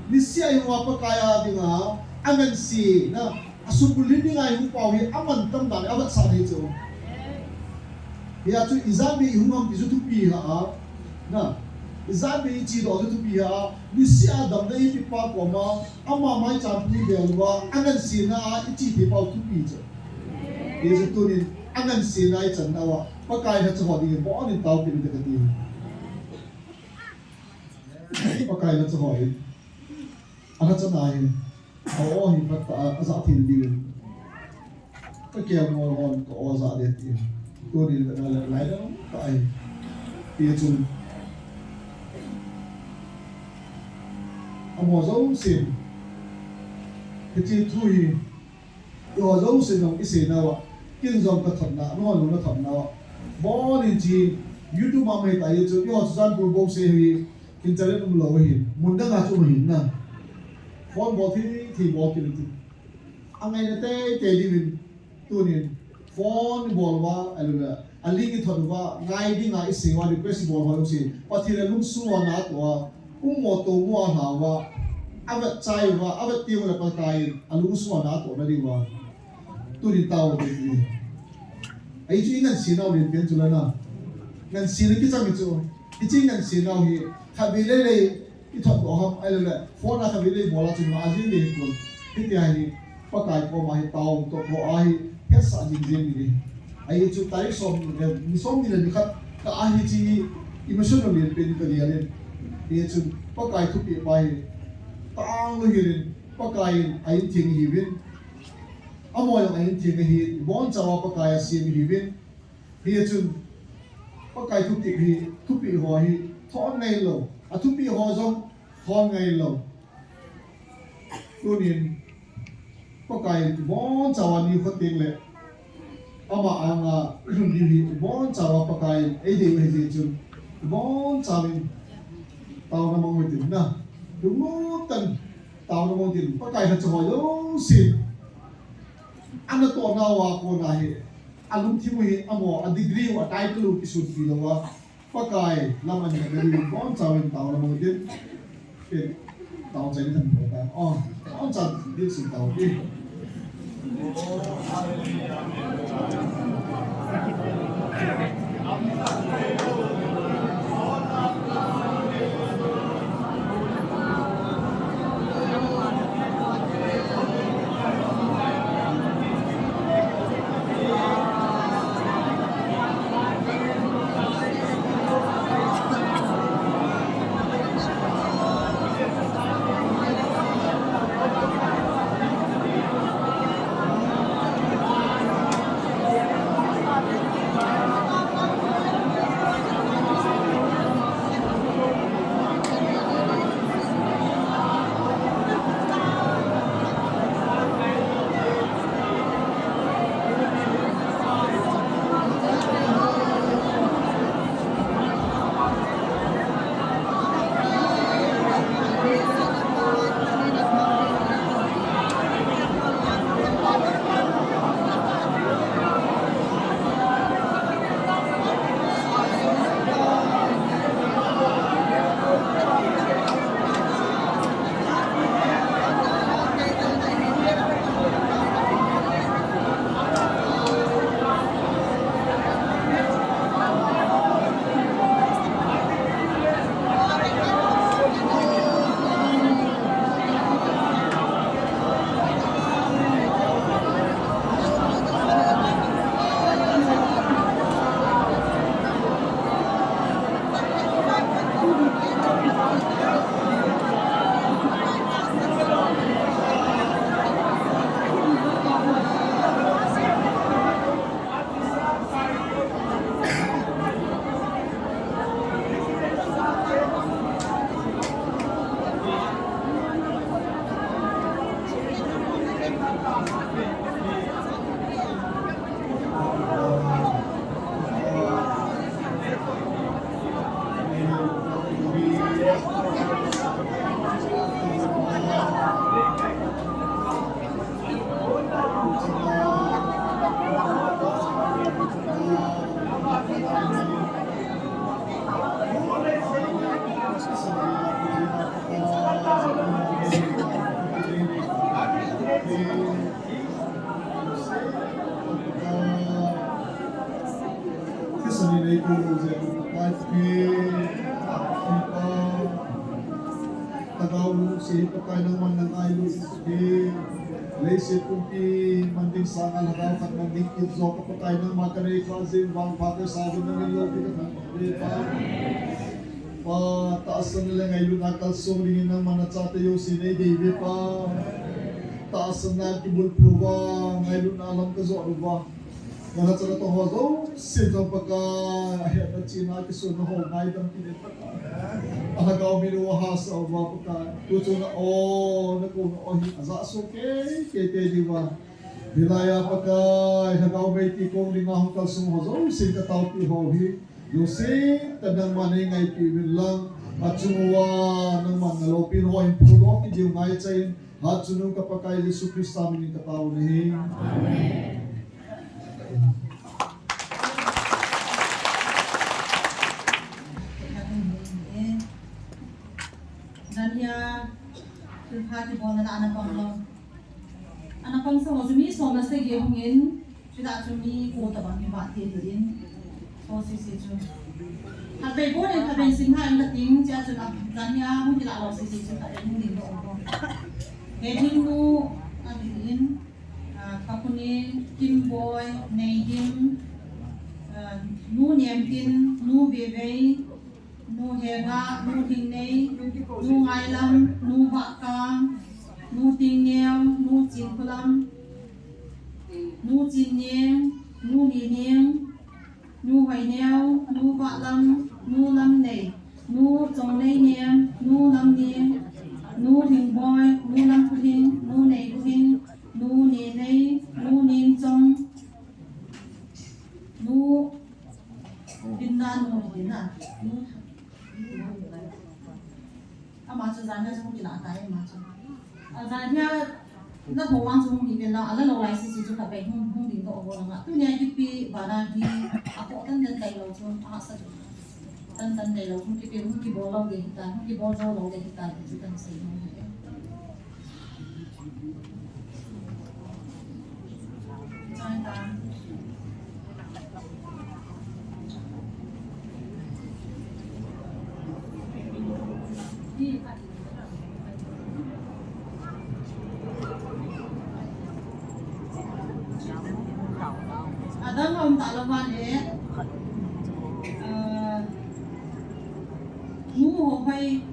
ni si ai wa pa ka ya di nga angan si na asupulin ni nga i hu pa wi aman tam da abat sa ne chu ya chu izabi humam ki tu pi ha na izabi chi do tu pi ha ni si adam dai pi pa ko ma ama mai cha pi de wa anan si na i chi pi pa tu pi che ye ju tu ni anan si na i chan na wa pa kai na chu ho di bo ni tau pi de ka ti pa kai na chu ho i ana cha na hi o hi pa ta za thi di ka ke mo hon ko o za de ti tôi đi lại đó tại phía chung ông họ dấu xin cái chi thui họ dấu xin ông cái gì nào kinh doanh cái thằng nào nó luôn nó thằng nào bỏ đi chi YouTube mà mày tại YouTube họ sản phẩm bốc xe thì internet nó lâu hin muốn đăng à chung hin nè phone bỏ thì bỏ cái gì anh ấy nó tê đi mình tôi nhìn phone bol wa alula alingi thonwa ngai di ngai singwa request bol ha si pathile lung suwa na to mo to mo na wa ava chai wa ava ti wa pa kai alung suwa na to na di wa tu ri taw de ni ai chi nan si naw rin pen chula na nan si ni ki chang chu ki chi nan si naw hi khabile le ki thot do ham alula phone na khabile bola chu na ajin de ko ti ti ai pa kai ko ma hi taw to ko ai hết sợ gì gì ai chú tay som đi lên khát cả ai chỉ emotional liền bên cái liền thì chú bắt cái thuốc bị bay tăng lên liền bắt cái ai tiếng gì bên amoy ai tiếng gì bon chawa bắt cái sim gì bên thì chú bắt cái thuốc bị hoa hi thon ngày lâu thuốc bị hoa giống thon ngày lâu tôi nhìn có cái bon chawa ni phát tiếng lệ ama anga đi bon chawa pakai ai de he je chu bon chawin tao na mong tin na đúng tan tao na mong tin pakai ha chawa yo sin ana to na wa ko na he alum thi mu amo a degree wa title ki should be lo wa pakai laman na de bon chawin tao na mong tin ke tao chai tan ko ta bon chaw đi sin tao đi cái sự này cũng sẽ cái khi tagaw si patay ng man ng aylo si Lacey Kumpi manding sa kalagaw kat manding kitso kapatay ng makanay cousin bang father sabi ng ilobi ka pa taas na nila ngayon nakalsong ringin ng manatsatayo si David pa taas na kibulpluwa ngayon na alam ka zo ano ba Ngayon sa nato ho, sitang pagka ayat at sinakiso na ho, ngayon ang pinipata. Ahagaw minuwahasa o ba pagka tuto na nakuno o asa okay, kete di ba? Bilaya pagka ahagaw may tikong lingahong kalsong ho, sita tao ti ho hi. Lusin, tadang manay ngay piwin lang at sumuwa ng mga lopin ho, yung pulo, hindi yung ngayat sa yun at sunong kapag kay Yesu Kristo amin yung katao na hi. Amen. Nanya hati bola na anak panglo. Anak pang sa cumi so na se ge hungin sudah cumi ko ta bang ba ti din. So si chu. Habai bo ne habai sim ha na ting ja chu na nanya hung ti la lo si chu ta den din do ko. He din nu adin kapuni kim boy nei dim nu niam tin nu bebe nu hega nu ting nei nu ngai lam nu ba kang nu ting neo nu chin kulam nu chin nieng nu ni nieng nu hai neo nu ba lam nu lam nei nu chong nei nieng nu lam nieng nu ting boy nu lam pu ting nu nei pu ting nu ni nei nu ning chong nu din nan nu din na nu mà cho rằng nó không chỉ là cái mà cho và nha nó hồ quang trong thì bên nó là lâu lại xí cho cả bên không đến độ vô là cứ nhà chụp và là đi có tân tân đầy lâu cho sao tân tân đầy lâu không chụp không chụp bao lâu để hiện tại không chụp bao lâu để hiện tại chỉ cần xây cho anh ta Ada om tak lawan dia, nu ho pai,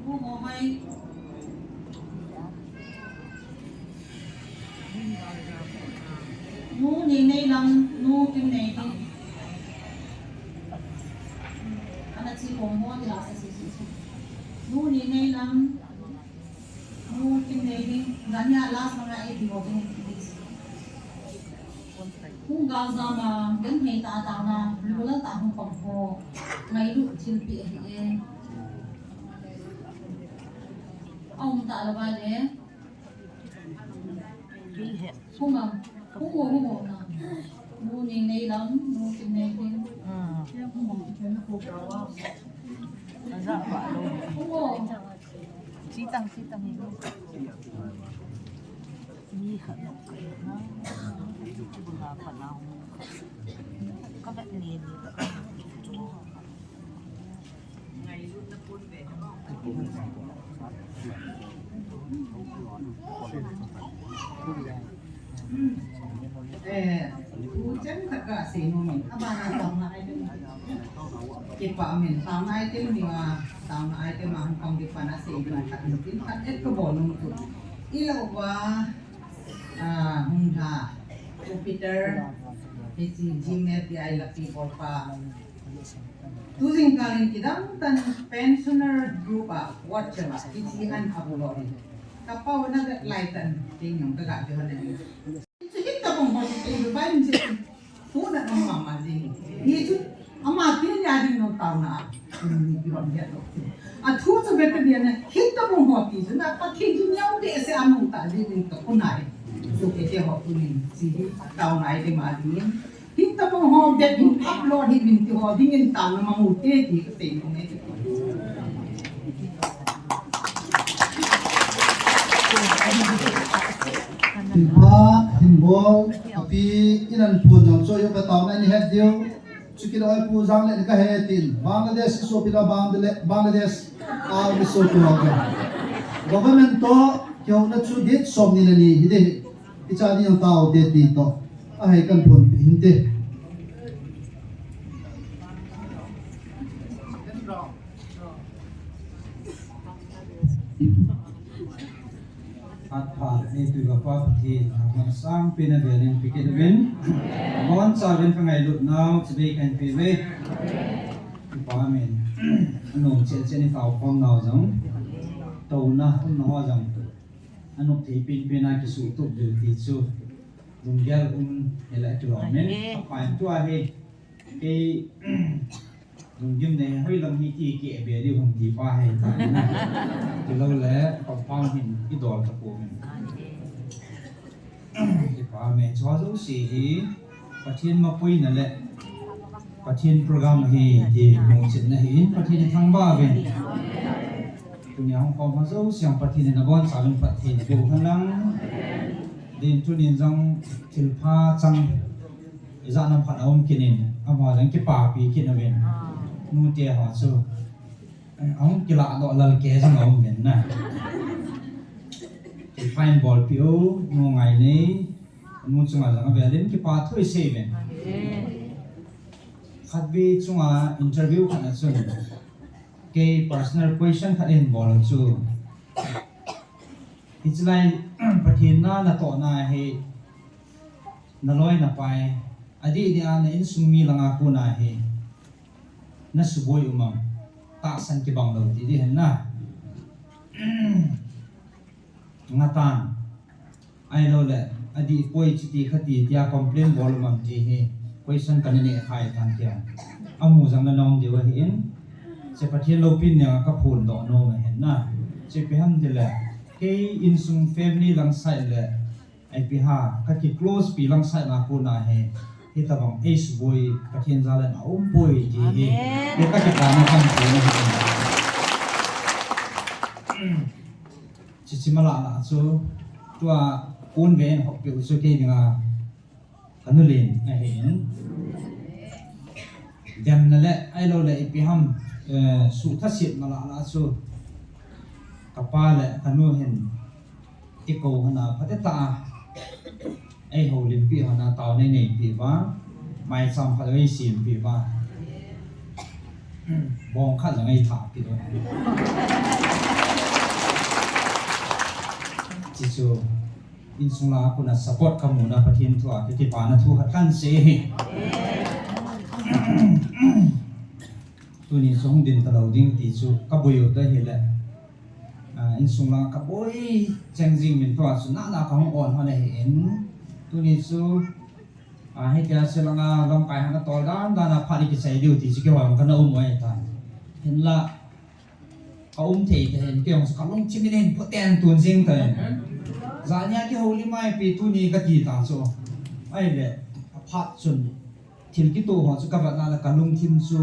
nu ho pai, nu ni nei lam, nu kim nei đi, anh chị hùng hoa thì là sẽ nu ni nei lam. Mungkin ini banyak las mana itu mungkin kung gao sama đến ngày ta tạo na lưu lên tạo không phòng hồ ngày lúc chiều bị hệ ông tạo là bài đấy không mà không ngồi nào mua nhìn này lắm mua cái này đi không ngồi cái nó khô cao không ngồi Chỉ tăng đi khẩn nó phần nào có vẻ liền Chấm thật cả xì mình, các bạn làm lại được. Kịp bảo mình tao nay tiêu nhiều tao nay tiêu mà không kịp phải là xì được, thật được tính thật hết cái bộ luôn rồi. Ý là qua hung thà, Jupiter, thì Gmail thì ai là people pa. Tu sing kalin kita tan pensioner group watcher isi an abulori. Kapau na lại tan tingong kaga johan ni. Kita pun masih ibu bayi mesti tu nak mama sini. Ini tu ama tin jadi no tahu na. Ini biron dia tu. Thu tu betul dia na kita pun hoti. Sudah pakai dunia udah se anu tak jadi tu kunai. So kita hoti ni sini tahu na itu malin. Kita pun hoti dia upload ni binti hoti ni tahu na mamuti di ketinggung itu. Timpa, Himbol, api inan punjang so yung katao na ni head deal. Chukino ay pujang na nikahetin. Bangladesh iso pila Bangladesh ang iso pila. Government to kyo na chudit som nila ni hindi. Icha ni yung tao dito. Ay kan pun hindi. At pa ni tu gapa pati ang sang pinabialin pikitubin. Mohon sabin pangailut now today can be way. Amen. Ano chen tao pom now jong. Tau na no jong. Ano tipin pina kisutu bil tisu. Dungyal electromen pain tu ahe ke dungyam ne hoi lam hi ti ke be di hum ti pa hai ta na. Lo le pam hin idol ta po men. Amen. Cho zo si hi pathian ma pui na le pathian program hi ti mo chin na hi pathian thang ba ben. Punya hong kom ha zo siang pathian na bon sa ben pathian bu halang din tu nin jang thilpha chang iza nam phat om kinin amwa jang ki pa pi kin awen nu te ha chu ong kila do lal ke jang om men na fine ball pi o nu ngai nei nu chunga jang velin ki pa thui se men khat bi chunga interview khana chun ke personal question khat in ball chu it's like pathin na to na he na loi na pai adi dia na in sumi langa ku na he na suboi umam ta san ki bang lo ti di hen na ngatan ai lo le adi poi chi ti khati dia complain bol mam ti he question kan ne khai tan kya amu jang na nong de wa hin se pathin lo pin ne ka phun do no ma hen na se pe ham de le ke in sung family lang side le ai pi ha ka ki close pi lang side na ko na he hi ta bang ace boy ka thien za le na boy ji he ke ka ki ta na kan ko na chi mala na so tua kun ven hok pi so ke nga kanulin na hin dem na le ai lo le pi ham su tha sit mala na so kapala kanu hen iko hana pateta ai ho lim pi hana taw nei nei pi wa mai sam pha ei sim pi wa bong khat la ngai tha pi do chi chu in sungla ko na support kamu na pathin thua ti pa na thu khat kan se he tu ni song din ta lo ding ti chu ka boyo ta he le in sungla ka boy changjing min to su na ka hong on ha ne hen tu ni su he kya se langa lam kai ha to dan da na phali ki sai diu ti chi ke wa ka na moi ta hen la ka thei te hen ke ong ka long chi min po ten tun jing ta za nya ki holy mai pi tu ni ka ki ta so ai le phat chun thil ki to ha chu ka ba na la ka lung thim su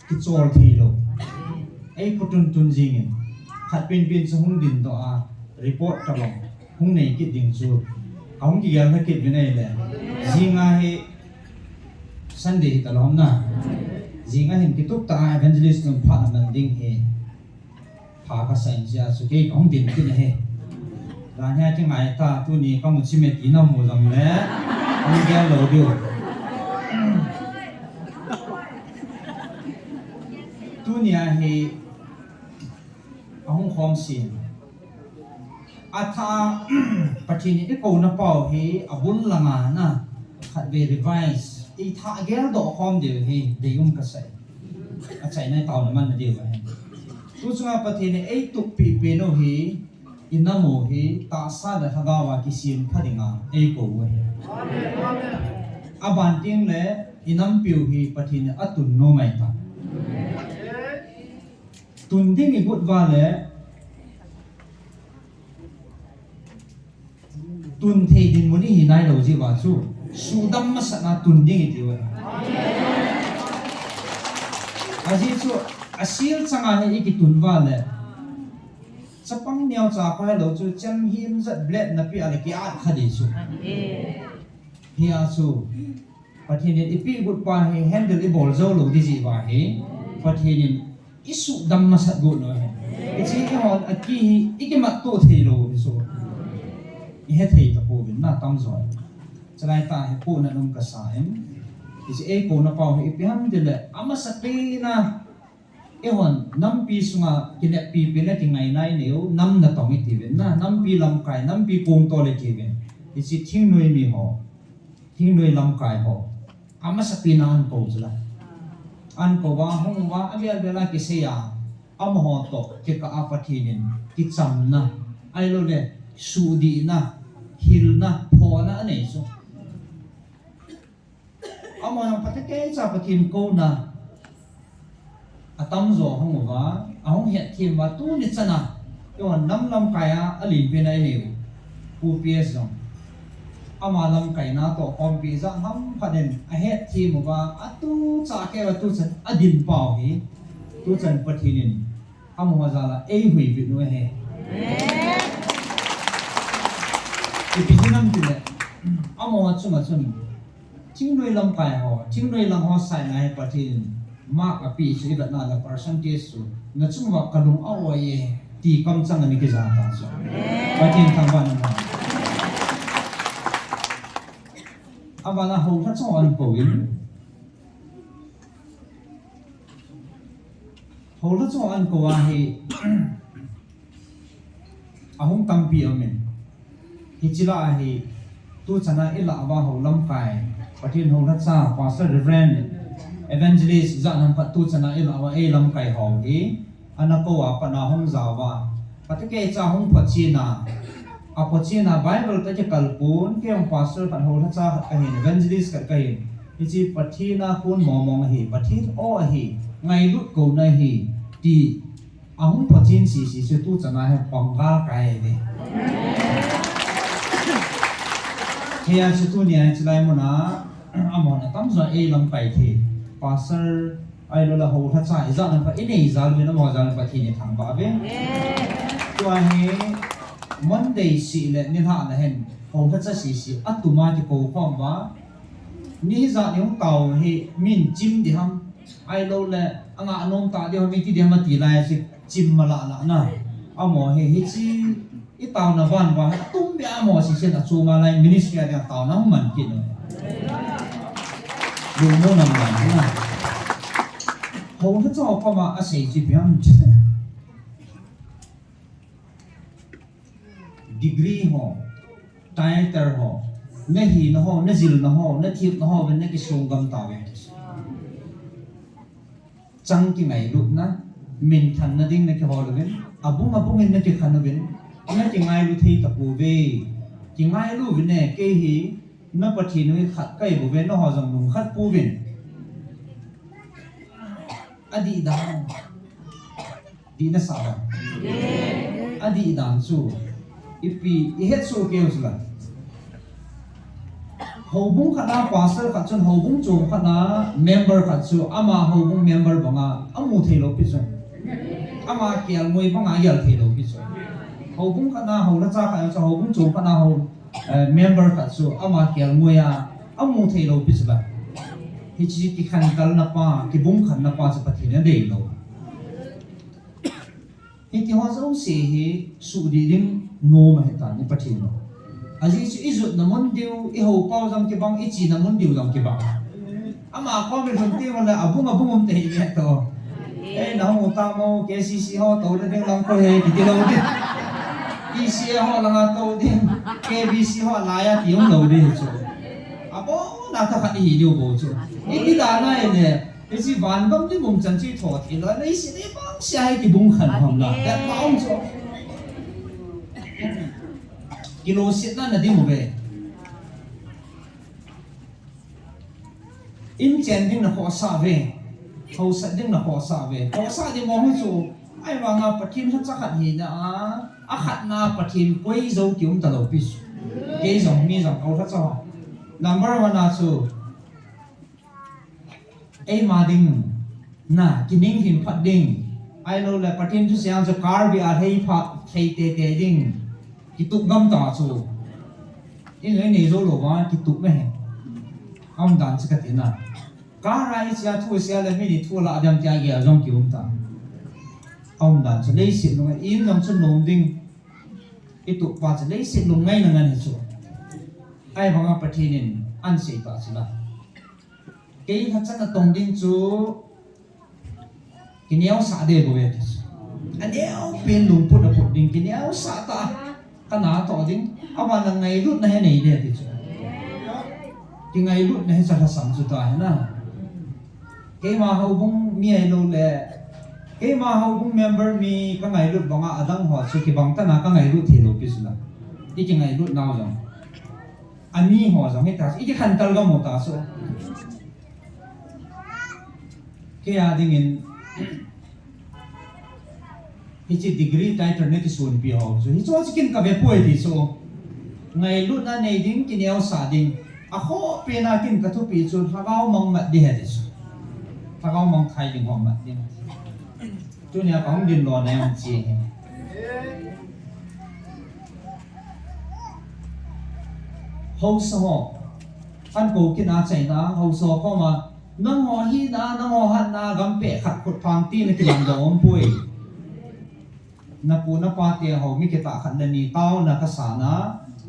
ki chor thi lo ai putun tun jing khát pin cho hung din to a report ka long hung nei ki ding chu hung ki yal na ki bi nei le jinga he sunday ta lom na jinga hin ki tuk ta evangelist no pha man ding he pha ka sain sia su ke hung din ki ne he la nya ki ngai ta tu ni ka mu chi me ti na mu jam le hung ya lo dio tu ni a he hong khom sin atha patini e ko na pau he abun langa na khat ve revise e tha gel do khom de he de yum ka sai a chai nai taw na man na de wa tu chunga patini e tuk pi pe no he inamo he ta sa da thaga wa ki sim phadinga e ko wa he aban ting le inam piu hi patini atun no mai ta tun ding i gut va le tun thei din muni hi nai lo ji wa chu su dam ma sa na tun ding i ti wa aji chu asil changa he ki tun va le chapang niao cha ko hello chu cham him zat bled na pi ale ki at khadi chu hiya chu pathin ipi gut pa he handle i bol zo lo di ji ba he pathin isu dam masat go no he ichi ki hon aki ikimat to thelo so i he thei ta po bin na tam zo chalai ta he po na num ka sa em ichi e ko na pa he ipi ham de le ama sakri na ewan nam pi sunga kine pi pina ki ngai nai neu nam na tong iti ven na nam pi lam kai nam pi kong to le ki ven ichi thing noi mi ho thing noi lam kai ho ama sa pi na an ko jala an ko wa hong wa avia bela ki se ya am ho to ki ka apathinin ki cham na ai lo le su di na hil na pho na ane so amo na patake cha pathin ko na atam zo hong wa ahong het thim wa tu ni chana yo nam lam kaya alin pe nai heu pu ps zo ama lam kai na to om pi za ham phaden a het thim wa atu cha ke wa tu chan adin pau hi tu chan pathinin am wa za la ei hui bi no he ti pi nam ti le am wa chuma chun ching noi lam kai ho ching noi lam ho sai nai pathin mark a pi si dat na la percentage su na chungwa kalung awaye ti kam chang ani ki za ta so patin thang ban na abana ho tha chong an po in ho la chong an ko wa he ahong tampi amen hi chila he tu chana ila awa ho lam kai patin ho la cha pastor reverend evangelist zanam patu chana il awa e lam kai hogi anako wa pana hong zawa patike cha hong phachina a phachina bible ta ke kalpun ke ong pastor pan ho cha ka hin evangelist ka kai ichi pathina kun momong hi pathin o hi ngai lut ko na hi ti ahong phachin si tu chana he pangga kai de hiya tu nia chlai mona amona tam zo e lam kai thi pastor ai lo la ho tha cha iza nan pa ine izal me na mo zal pa thi ni thang ba be tua he monday si le ni ha na hen ho tha cha si atuma ti ko khom ba ni za ni ong tau he min jim di ham ai lo le anga anom ta de mi ti de ma ti lai si jim ma la la na amo he hi chi i tau na van ba tum be amo si sen a chu ma lai ministry ya tau na man ki no dùng mô nằm làm thế nào hầu hết cho con mà à xảy chỉ biết degree ho title ho nè hi nó ho nè zil nó ho nè thiệp nó ho bên nè cái sung gam tao vậy chăng cái này lúc na mình thành na ding nè cái ho luôn abung mình nè cái khăn nó bên nè cái ngay lúc thi tập bù về cái ngay lúc bên nè cái hi nó bắt thì nó khát cái bộ bên nó họ dùng nung khát pu bên adi đam đi nó sao adi đam su ipi hết su kêu là hậu bung khát na pastor khát chun hậu bung chung khát na member khát su ama hậu bung member banga amu thei lo pi chun ama kial moi banga yal thei lo pi chun hậu bung khát na hậu na cha khát cho hậu bung chung khát na hậu member khát su ama kial moi a amu thei lo pi chula hi chi ki khan kal na pa ki bung khan na pa cha pathi na dei lo hi ti ho zo se hi su di dim no ma heta ni pathi no aji chi izut na mon diu I ho pau jam ki bang I chi na mon diu jam ki bang ama ko me thon ti wala abung te hi to e na mo ta mo ke si ho to le ding lang ko he ki ti lo di isi ho lang to ding ke bi si ho la ya ti ong lo di chu abo na ta kha ni liu bo chu I da na ne isi van bam ti mum chan chi tho thi la nei si ni bang sai ki bung khan ham la da ma ong chu kilo sit na di mo be in chen ding na ho sa ve ho sa ding na ho sa di mo hu chu ai wa nga pathin cha khat hi na a khat na pathin poi zo kium ta lo pi ke zong mi zong ko tha cho number 1 na chu ai ma ding na kining hin phat ding ai lo le patin tu siang cho car bi a thei pha thei te ding ki tuk gam ta chu in nei zo lo wa ki tuk me he am dan chi ka ti na car ai sia thu sia le mi ni thu la dam tia ge jong ki um ta am dan chu lei sit lo in jong chu nom ding ki tuk pa chu lei sit lo ngai na ngan chu ai banga patinin an sei ta chu la ke ha chan tong ding chu kiniaw sa de go vet aneo pin lung put a put ding kiniaw sa ta kana to ding awan na ngai lut na he nei de ti chu ki ngai lut na he sa sam chu ta na ke ma ho bung mi ai lo le ke ma ho bung member mi ka ngai lut banga adang ho chu ki bang ta na ka ngai lut thi lo pi su la ki ngai lut naw jong ani ho jong he ta i ki khan tal ga mo ta so ke a ding in hi chi degree title ne ki sun pi ho so hi cho chi kin ka ve poi ti so ngai lut na nei ding ki neo sa ding a ho pe na kin ka thu pi chu thagao mong ma di he ti so thagao mong khai ding ho ma ding tu nia kong din lo na yang chi he ho so ho an ko kin a chai na ho so ko ma nang ho hi na nang ho han na gam pe khat khut phang ti na ki lam do om pui na pu na pa te ho mi ke ta khat na ni tao na ka sa na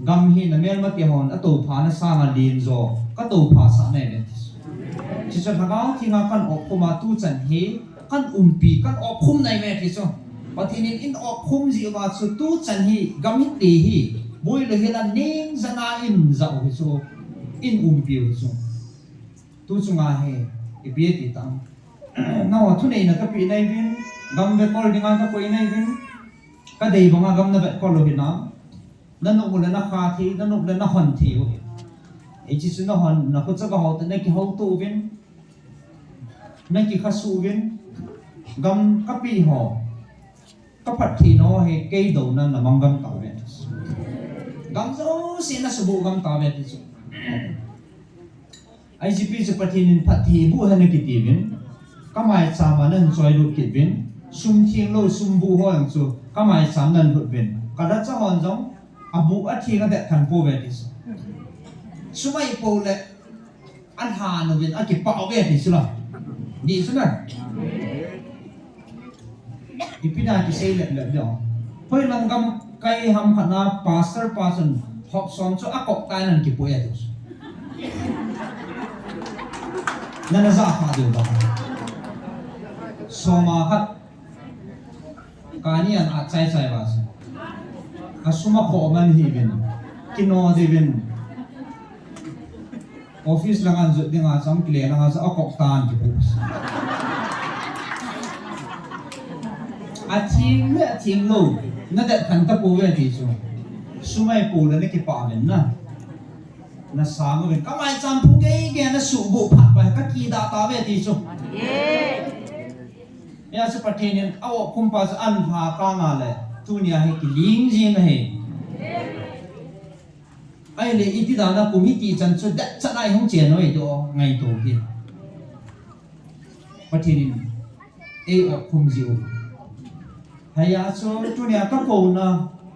gam hi na mel ma te hon a to pha na sa nga lin zo ka to pha sa ne ne chi cha thagao thi nga kan ok khuma tu chan hi kan pi kan ok khum nai me ti so pathinin in ok khum ji wa chu tu chan hi gam hi ti hi boi le hela ning zana in za ho so in pi ho so tu chunga he ipi ti tam na wa thu nei na ka pi nai bin gam be kol dinga ka koi nai bin ka dei banga gam na be kol lo hina na no le na kha thi na no le na hon thi ho e chi su na hon na ko cha ga ho ta na ki ho tu bin na ki kha su bin gam ka pi ho ka phat thi no he ke do na na mang gam ta ve gam zo si na su bu gam ta ve ti IGP sa patinin pati bu han ki tivin kamai chamanan choi lu ki bin sum thing lo sum bu ho ang chu kamai chamnan lut bin kada cha hon jong abu a thi ga de khan po ve ti sumai po le an ha no bin a ki pa ve ti su la ni su na ipina ki sei le le do poi lang gam kai ham khana pastor pason hop som chu a kok tai nan ki po ya tu nana za kha de ba soma khat kani an a chai chai ba sa asuma kho man hi bin kino de bin office lang an zu dinga sam kle lang sa akok tan ki bu a thing lo na da khan ta pu ve ti chu sumai pu le ne ki pa men na na sama ben kamai cham phung ge na su bu phat ba ka ki da ta ve ti chu ya se patinin aw kum pa an ha ka nga le tu nia he ki ling ji na he ai le iti da na kum hi ti chan chu da cha nai hong che noi do ngai to ti patinin e o kum ji u haya so tu nia ka ko na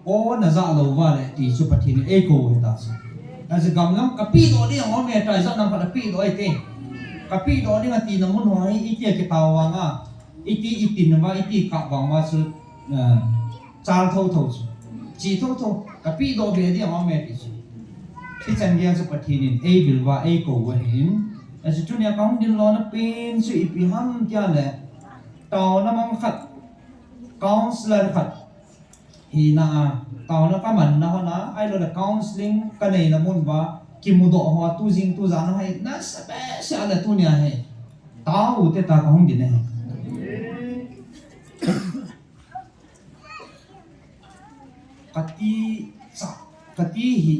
o na za lo wa le ti chu patinin e ko he ta sa as gam lam kapi do ni ngom me tai za nam ka pi do ai te kapi do ni ngati na mun hoi i ti ki tawa nga iti itin wa iti ka ba ma su chal tho tho chi tho tho kapi do be di ngom me ti ti chan dia su patinin e bil wa e ko wa hin as tu ni kaung din lo na pin su i pi ham kya le taw na mang khat counselor khat hi na tao na ka man na ho na ai lo la counseling ka nei na mun ba ki mu do ho tu jing tu za na hai na special la tu nia hai tao u te ta ka hong din hai kati hi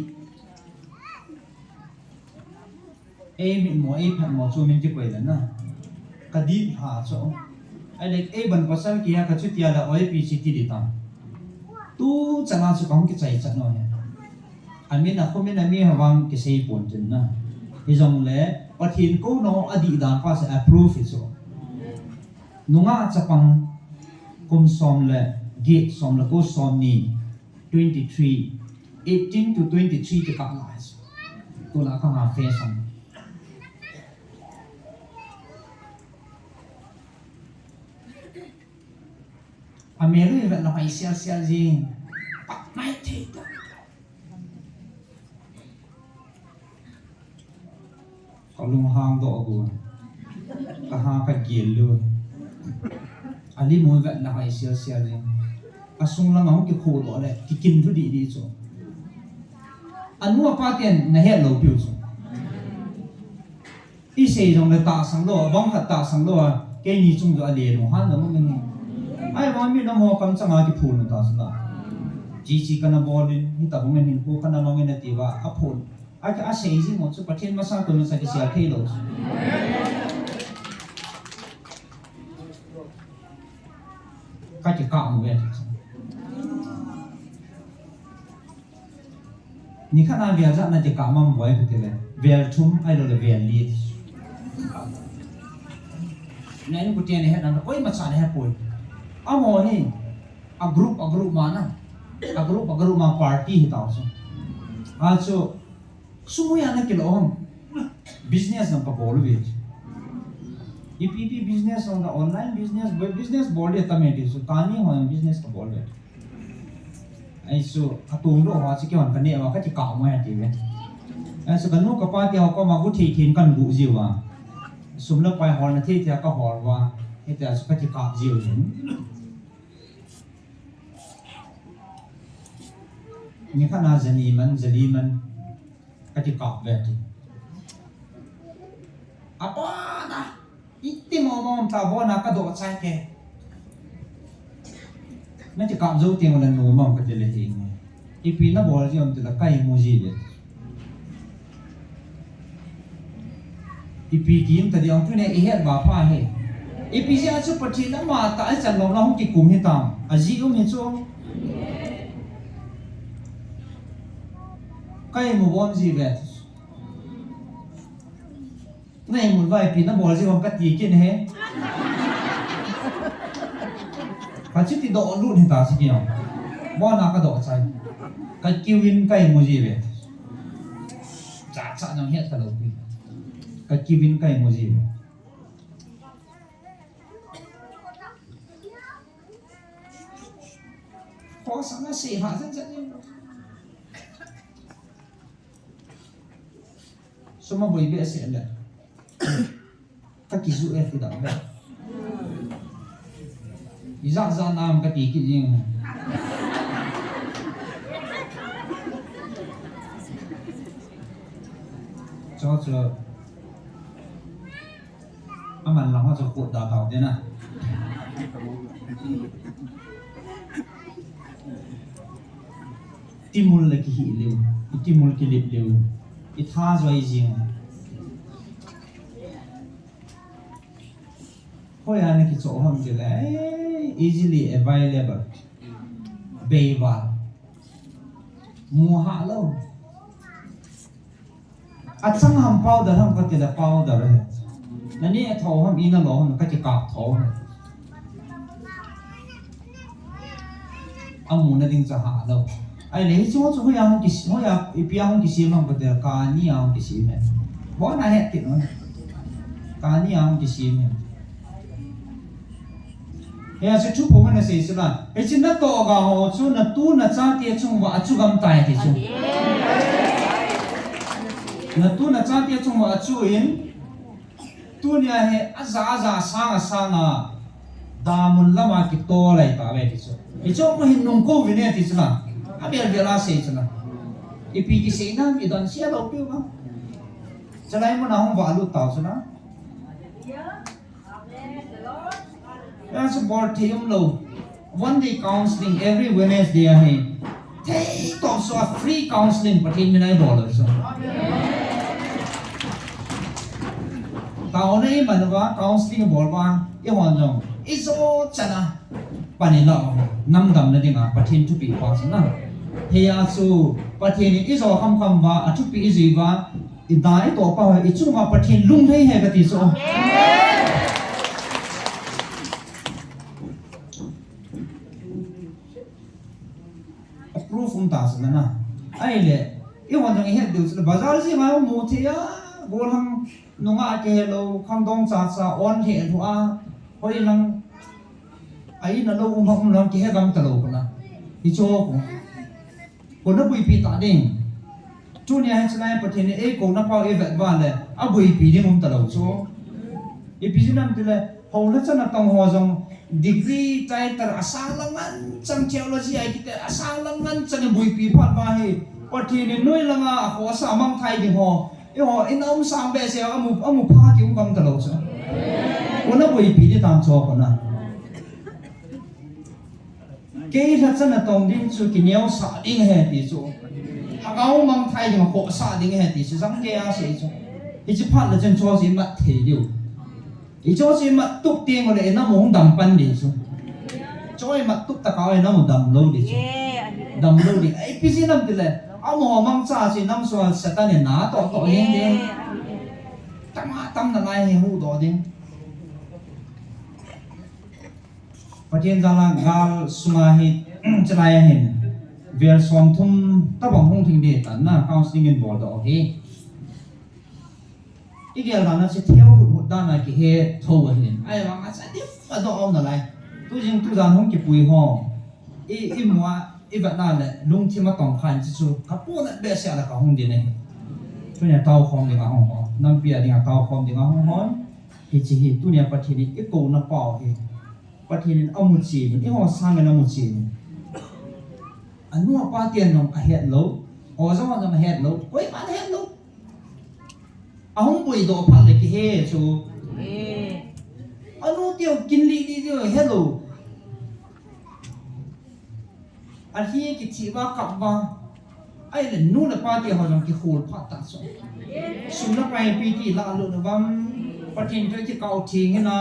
e mi mo e phat mo chu min ki poi la na kadi ha cho ai le e ban pasal ki ha ka chu tia la oi pi chi ti di ta tu chana chu kong ki chai chat no ne amin na khomin na mi hawang ki sei pon chen na hi jong le pathin ko no adi dan pa sa approve so nunga chapang kum som le gate som le ko som ni 23 18 to 23 te ka lai to la ka ha fe som Amerika vet la hai sia jing pak mai the ta ko lung hang do go ka ha ka gel lu ali mo vet la hai sia jing asung la ngau ki kho do le ki kin thu di chu anu pa tian na he lo piu chu i sei jong le ta sang lo bang kha ta sang lo ke ni chung jo ale no han no me ai ma mi no mo kam changa ki phu no ta sa chi kana bolin ni ta bong hin ko kana mang na ti wa a phun ai ka a sei ji mo chu pathin ma sa ko no sa ki sia thei lo ka ki ka mo ve ni khana bia za na ti ka mam boy pe le vel thum ai lo le vel li nen ku tian he na oi ma cha ne he poi amo ni a group mana a group ma party hi ta so a so sumu ya na ki lo hom business na pa bol vi EPP business on the online business board ta me ti so tani ho business ka bol ve ai so atung ro ha chi ki wan ka ne wa ka ti ka mo ya ti ve ai so kan no ka pa ti ho ko ma gu thi thin kan gu ji wa sum la pai hol na thi ti ka hol wa he ta so ka ti ka ji wen ni khana zali man ka ti ka ve ti apa na itti mo ta bo na ka do chai ke na ti ka zo ti mo la no mom ka ti le hi ipi na bol ji om ti la kai mo ji le ipi kim ta di ong tu ne e het ba pha he ipi ji a chu pathi na ma ta ai chan lo na hong ki kum hi tam a ji um hi chu kai mo bom ji ve này muốn vài pin nó bỏ gì không cắt tí kia này và chứ thì độ luôn hiện tại gì không bỏ nào cái độ sai cái kêu in cái mua gì vậy chả chả nhau hết cả đầu tiên cái kêu in cái mua gì vậy có sẵn nó xì hạ rất rất nhiều số mà bởi bị sẽ là các kỹ术em thì đỡ vậy, ra nam các kỹ gì cho mình làm cho cuộc đào tạo thế nào timul lagi hiu timul kilip liu itha zoi jing hoi ana ki cho hom ke la easily available beiwa muha lo achang ham powder ham ka ti la powder he nani tho ham ina lo ham ka ti ka tho amu na ding cha ha lo ai lấy chỗ hoi yang ki hoi ya ipia hong ki sim ham ka ti ka ni yang ki sim he bo na he ti no ka ni yang ki sim he ya se chu poma na se sila e chin na to ga ho chu na tu na cha ti chung wa chu gam tai ti chu na tu na cha ti chung wa chu in tu nya he aza sanga da mun lama ki to lai ta ve ti chu e chu ko hin nong ko vi ne ti chu na a bel la se chu na e pi ki se na mi don sia lo pi ma chalai mo na hong wa lu ta chu na That's a board team low. One day counseling every Wednesday ahead. Take also a free counseling for $10 so. Tao này mà nó counseling board ba, cái hoàn rồi. It's all chana. Pani lo, năm đầm là đi ngã, bắt thiên chụp bị quá chứ na. Thì à su, bắt thiên is all khăm ba, chụp bị gì ba, thì đại tổ bao ít chung mà bắt thiên lung thấy hay cái gì so. phun ta sa na ai le i wan jang he du sa bazar si ma mu thia go lang nunga ke lo khang dong cha cha on he thu a hoi lang ai na lo hom lang ke he gam ta lo na hi cho ko na bui pi ta ding chu ne han chlai pathin e ko na pau e vet wa le a bui pi ding hom ta lo cho e pi jinam te le ho la chana tong ho jong degree tai tar asalangan chang theology ai ki asalangan chang bui pi phat ba he pathin noi langa ko sa mang thai ding ho e ho in om sang be se amu pha ki um kam ta lo cho ko na bui pi de tam cho ko na cái thật sự là tổng đến số cái nhiều xã đình hệ thì số hàng áo mang thay thì mà họ xã đình hệ thì số giống cái gì số thì chỉ phát là chân cho gì mà thể điều thì cho gì mà tụt tiền mà lại nó muốn đầm pan đi số cho gì mà tụt ta cáo nó muốn đầm lâu đi số đầm lâu đi ấy cái gì năm thì là áo mà mang cha gì năm số sẽ ta nên ná to to lên đi tâm là lại hệ hú đó đi Patien jala gal sumahi chalaya hin ver som thum tabang hong thing de tan na counseling in board o he igel na se theo hut da na ki he tho hin ai wa nga sa dif pa do om na lai tu jing tu jan hong ki pui ho i mwa i va na le lung thi ma tong khan chi chu ka pu na be se ala ka hong de ne tu nya tao khom de ga hong ho nam pia de ga tao khom de ga hong hon hi chi hi tu nya pathin i ko na pao he pathin amu chi ni ho sang na mu chi ni anu pa tian nong a het lo o zo na het lo koi ma het lo ahong bui do pa le ki he chu anu tio kin li di dio hello a hi ki chi ba kap ba ai le nu na pa ti ho jong ki khul pha ta so sum na pai pi ti la lu na bam pathin to ki kau thing na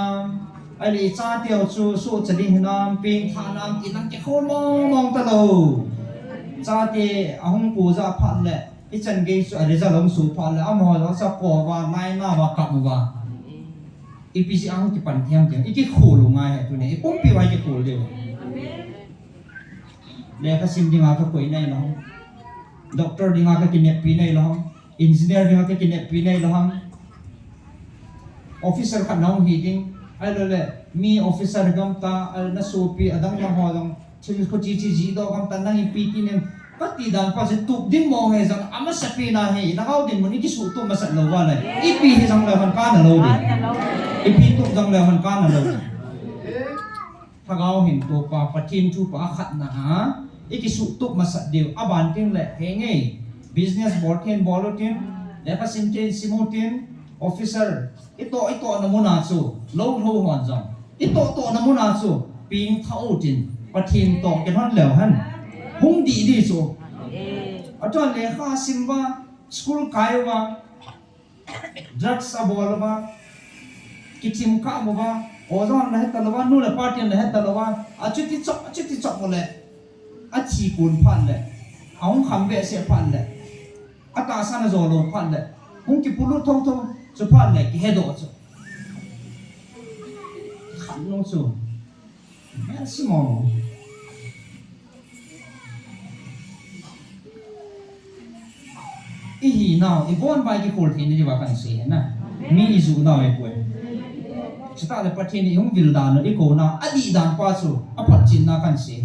ai le cha tiêu chu su chading nam ping tha nam ti nang ke khol mong ta lo cha te ahong pu za phat le i chan ge su ari za long su phat le amo lo sa ko wa nai na wa kap wa i pi si ahong ki pan thiam ke i ki khol lu ngai he tu ne i pom pi wa ki khol de le ka sim ding a ka koi nai lo doctor ding a ka ki ne pi nai lo engineer ding a ka ki ne pi nai lo officer ka nong hi ding ai le mi officer gam ta al na sopi adang na ho long chim ko chi ji do gam ta nang pi ti nem pati dang pa se tup din mo he jang ama sa pi na he na gaw din mo ni ki su tu ma sa lo wa la i pi he jang la man ka na lo di i pi tu jang la man ka na lo tha gaw hin to pa pathin tu pa khat na ha i ki su tu ma sa deu aban tin le he nge business board ken bolotin le pa sim chen simotin officer ito na muna chu lo hon jang ito na muna chu ping thau tin pathin to ke hon lew han hung di chu aton le kha simwa school kai wa drugs abol wa kichim ka mo wa ozon la heta wa nu le party la heta wa achuti chok mo le achi kun phan le aung kham be se phan le ata sana zo lo phan le hung ki pulu thong chu phan le ki hedo chu khan no chu merci mon i hi now i bon bai ki kol thin ni wa kan se na mi izu na e poi chita le pathin i hung vil dan i ko na adi dan pa chu a phat chin na kan se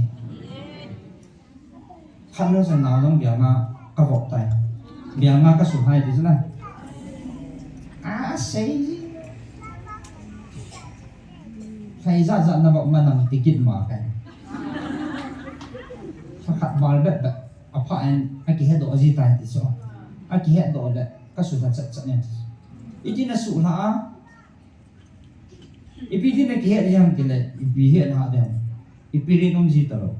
khan no san na long bia nga ka vok tai bia nga ka su hai ti na sei phải ra na vọng mà nằm ticket mà cái phát mal bet apa anh ki head do gì tai ti so anh ki head do le ka su ta chat ne iti na su la ipi ti na ki head jam ti le ipi head ha de ipi ri nom ji ta lo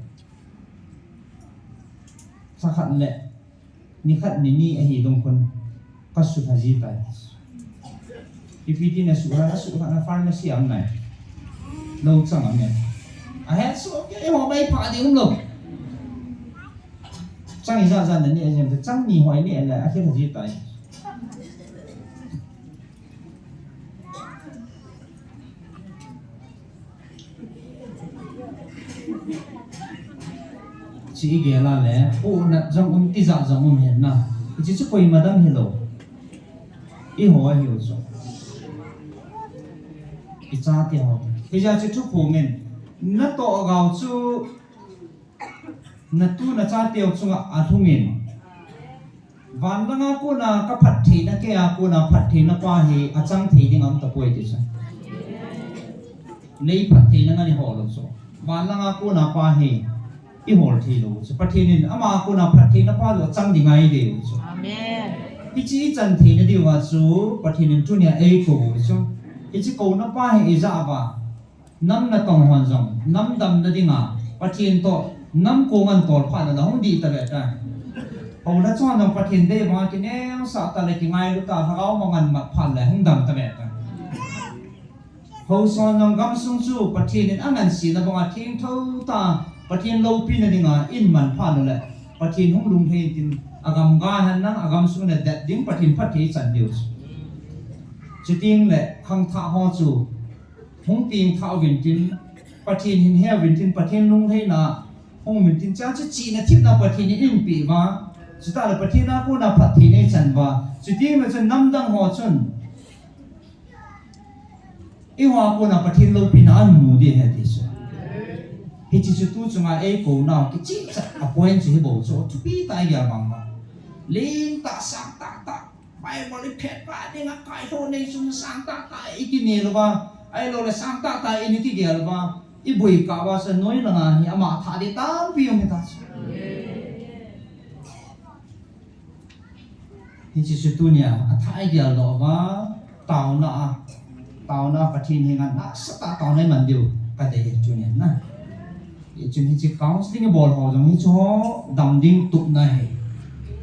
sa khat le ni khat ni a hi dong kon ka su ta ji tai ipi na su na pharmacy am này lâu chẳng am này a hết số cái họ bay phá đi không được chẳng ý ra là này em chẳng nhì hoài này là a hết là gì tại chỉ ghé là lẽ u nát trong tí dạ trong hiện na chỉ chút quay mà đâm hello ý hỏi hiểu rồi ý cha tiêu thì giờ chỉ chút phụ mình nát to gạo chú nát tu nát cha tiêu chung à thu mình van da nga ko na ka phat thi na ke a ko na phat thi na pa hi a chang thi ding am ta poi ti sa nei phat thi na nga ni ho lo so van da nga ko na pa hi i hol thi lo so phat thi ni ama ko na phat thi na pa lo chang ding ai de so Amen. i chi chan thi na diwa su phat thi ni tu nia e ko so i chi ko na pa hi i za ba nam na tong hon jong nam dam na dinga phat thi to nam ko ngan tol pha na hong di ta le ta ông đã cho nó phát hiện đây mà cái này sao ta lại cái ngay lúc ta tháo mà ngăn mặt phản lại không đầm ta mẹ ta hậu sau nó gắm sung su phát hiện nên anh ngăn xí nó bằng thiên thâu ta phát hiện lâu pin này ngà in man phản lại phát hiện không đúng hay tin agam ga han nang agam sung này đẹp tiếng phát hiện chân điều chỉ tiếng lại khang thạ ho chu không tiếng thạo viên tin phát hiện hình heo viên tin phát hiện lung hay là không viên tin cha chỉ là thiết nào phát hiện in bị mà chúng ta là phát hiện na cô na phát hiện này chân và chúng ta là chân năm đăng họ chân, ý hoa cô na phát hiện lâu pin ăn mù đi hết đi rồi, thì chỉ chúng tôi chúng ai cô nào cái chỉ à quen chỉ bảo cho chúng biết tại giờ mà lên ta sang ta bài mà đi phết bài đi ngắt cái thôi này chúng sang ta cái này là ba ai lo là sang ta cái này cái là ba ý bùi cả ba sẽ nói là nhà mà thà đi tám pion người ta thì chỉ số tu nia thay giờ đó và tàu na phát hiện hình ảnh sát tàu này mình điều cái đấy chủ nhân na thì chúng chỉ có những bộ họ giống như cho đầm đinh tụt này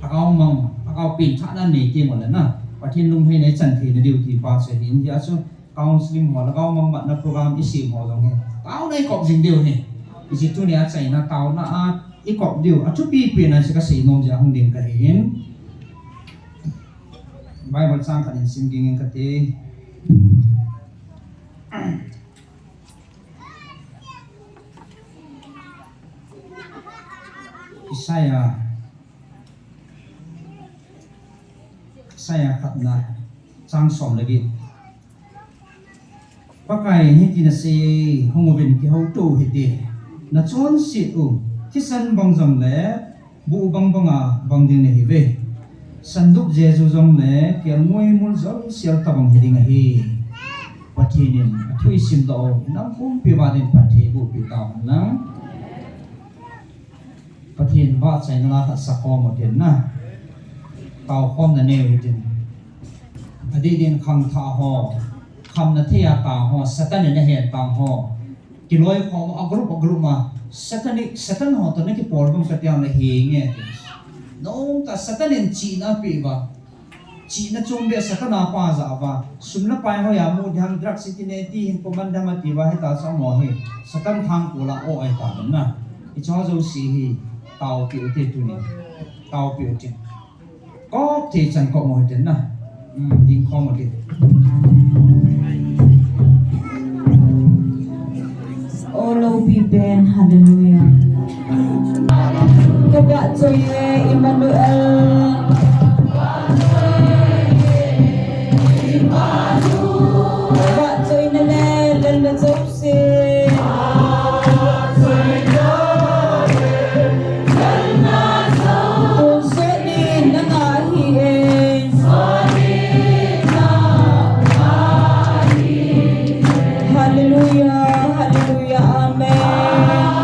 cao mong cao pin thắt anh này kia một lần na phát hiện lung hay này chân thì điều thì ba sẽ hiện thì số cao sinh họ là cao mong bạn là program isi họ giống như tàu này có gì điều này thì chỉ tu nia chạy na tàu na ít có điều chút pi pin này sẽ có sự nông gia không điểm cái hiện Bible sang kan sim gingin kati saya khatna sang som lagi pakai hi tina se hongobin ki hauto hiti na chon si u thisan bangjam le bu bangbanga bangding ne hive sanduk jesu jong le kel moi mul zol sial tabang hiding hi pathinin thui sim do nam kum pi wa den pathe bu pi taw na pathin wa chai na kha sakko mo den na taw khom na ne hidin adi din khang tha ho kham na thia ta ho satan ne he ta ho ki loi khom agru ma satan ho to ne ki porbum ka tiang le hi nge nong ta satanin chi na pi ba chi na chom be satana pa za ba sumna pai ho ya mu dham drak sitineti hin poman dhama ti wa he ta sa mo he satan thang ko la o ai ta na i cho zo si hi tao pi te tu ni tao pi te có thể chẳng có một đến na din kho một cái Olo bi ben hallelujah Kaba choye Emmanuel Kaba choy na le le jopse Hallelujah, hallelujah, amen.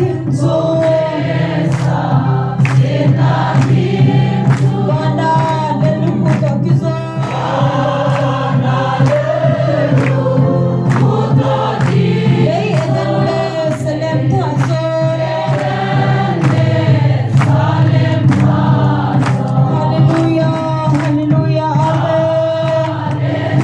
thiên chúa Bana lelu kuto kizo Yei edenle selem tazo Hallelujah, hallelujah, amen.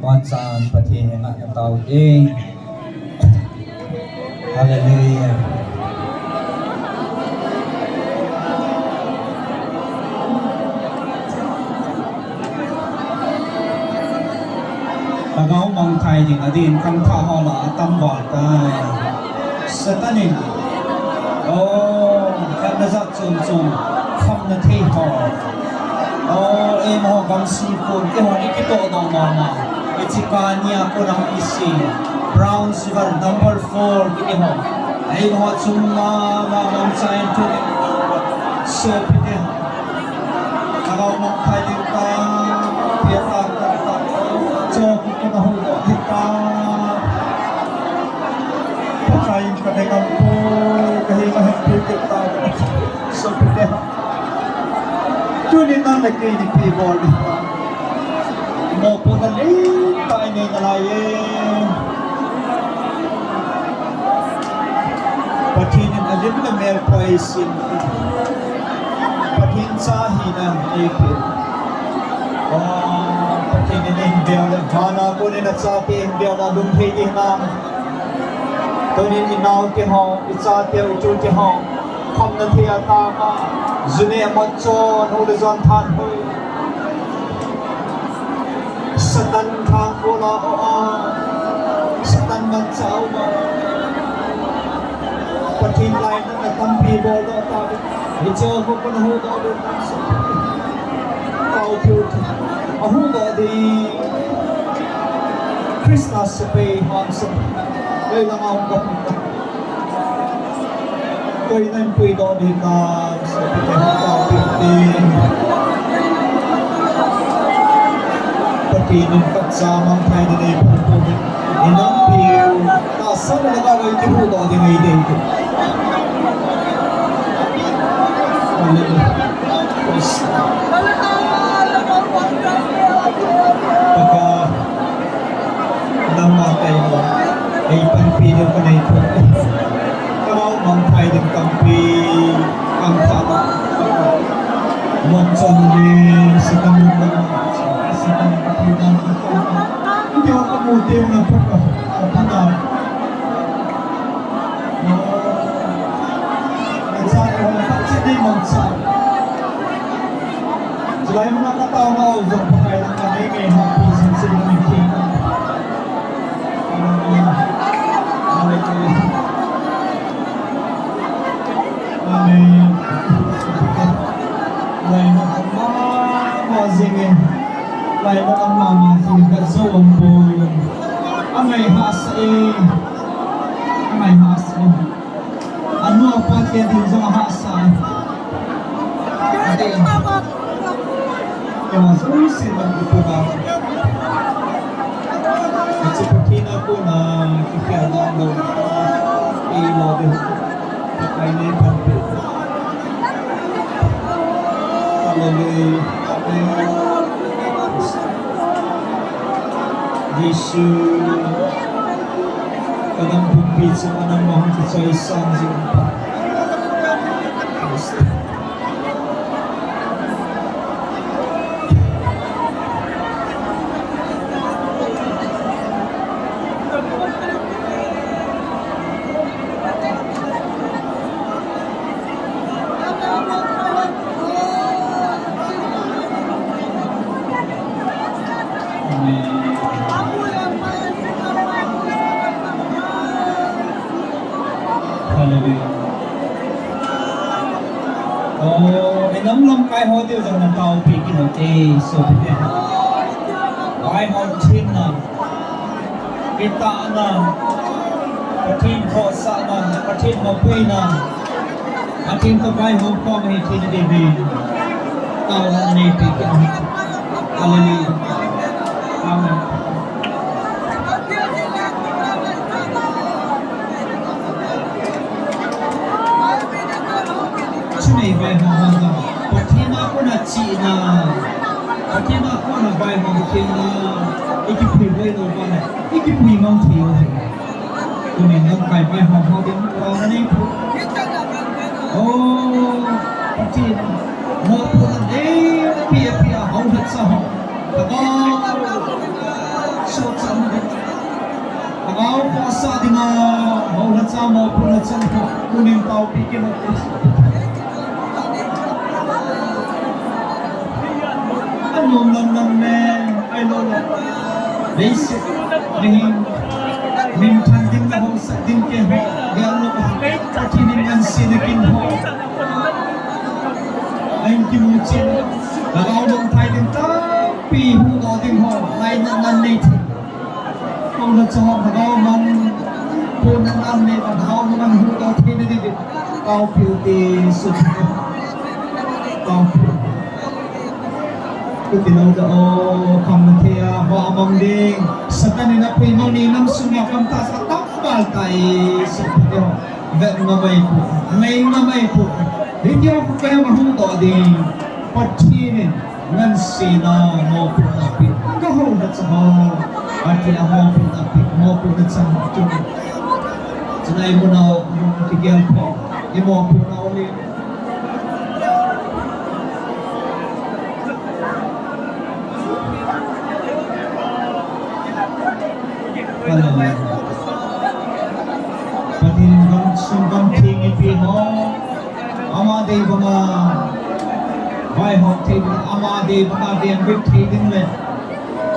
Wan san pati nak tahu ding. Hallelujah. Tagaw mong thai ding adin kam tha ho la tam wa tai. Satanin. Oh, kan na za chum chum kham na thei ho. Oh, em ho gam si kun ke ho ni ki to do ma ma. Ichikania ko nang isi. Brown sugar number 4 ki ho. Ai ho chung ma ma mam sain tu. So pite. Tagaw mong thai ding ta. Pia ta ta ta. Cho ko na ho do hita. Pakain ka de kampo kahi mahen pu ta. So pite. Tunin nang nagkay ni people. Mo po na rin tayo na nalayin. Patinin alim na mer po ay sin. Patin sahi na ipin. Patinin inbiyaw na hana ko rin at sa ating inbiyaw na lumhigin na. Tunin inaw ki hong, itsatiyaw itul ki hong. Kam na tiya tama. Zune motso horizon than hoi Satan thang ko la o Satan man sao ma Patin lai na tampi bo do ta Icho ko ko ho do do Tao pyu ahu do di Krishna se pe han se Ei lang ang ko Tôi nên quy đó đi ta sẽ có thể tạo việc đi bất kỳ nên cắt ra mang thai đi đây không có việc nên nắm phiêu ta sắp là ta lấy cái vụ đó thì ngày đêm thì Pagka nang matay mo ay panpilyo ka na ito Kalau mangkai dan kampi angkata Monson di sedang kapitan Hindi ako kamutin na kapitan Nagsabi ko na hindi monson Sila yung mga katao na uzong pakailang kami may hapisan sila ng king Hallelujah Amen. Lain na ang mamazingin. Lain na ang mamazingin. Katsawang po. Angay hasain. Angay hasain. Ano ang patya din sa hasain? Ate. Kaya susin ang ipuga. At sa pagkina po na kikiyala ang loob. I-model ko. Pagkainin ang pito. Hallelujah. Yesu. Kadang bukit sa kanang mahal sa isang siya. Hallelujah. Oh, enam lam kai ho tiêu rằng là tàu bị cái đầu tê so bị ai ho chín na kita na patin ko sa na patin mo na atin to bay Hong Kong hi tin devi tao na ni pi ki hallelujah amen chune bay Hong Kong patin ako na chi na patin ako na bay Hong Kong na ikipui boy no ba na ikipui mong thiyo tụi mình đang cài vai Hong Kong đến vào nó đi chị một phần đấy bia hậu thật sao số trăm có xa thì mà hậu thật sao một phần thật sao tụi mình tàu bị cái một anh lồng nè ai lồng đấy mình thành tin là hậu sẽ tin kia họ gắn nó có khi nên ăn xin được kinh họ anh kim một trên là bao đồng thái đến tapi hu đó tiếng họ lại năn này không được cho họ bao mong cô năn này và bao mong hu đó thế này đi cao phiêu tì sụt cao cái tiếng nói đó không thể họ mong đi satan này là phải mong đi năm xuân mà không ta sẽ tóc vào tay sụt theo vậy mà mày phụ Hindi ako kaya mahuto din patinin ngan sina mo pinapit kahulad sa mo at kina mo pinapit mo pinapit sa mga sanay mo na yung tigil po imo po na ulit hallelujah patinin kang sunggang tingin piho আমাদের বাবা ভাই হতে আমাদের বাবা বিয়ান বিঠে দিনলে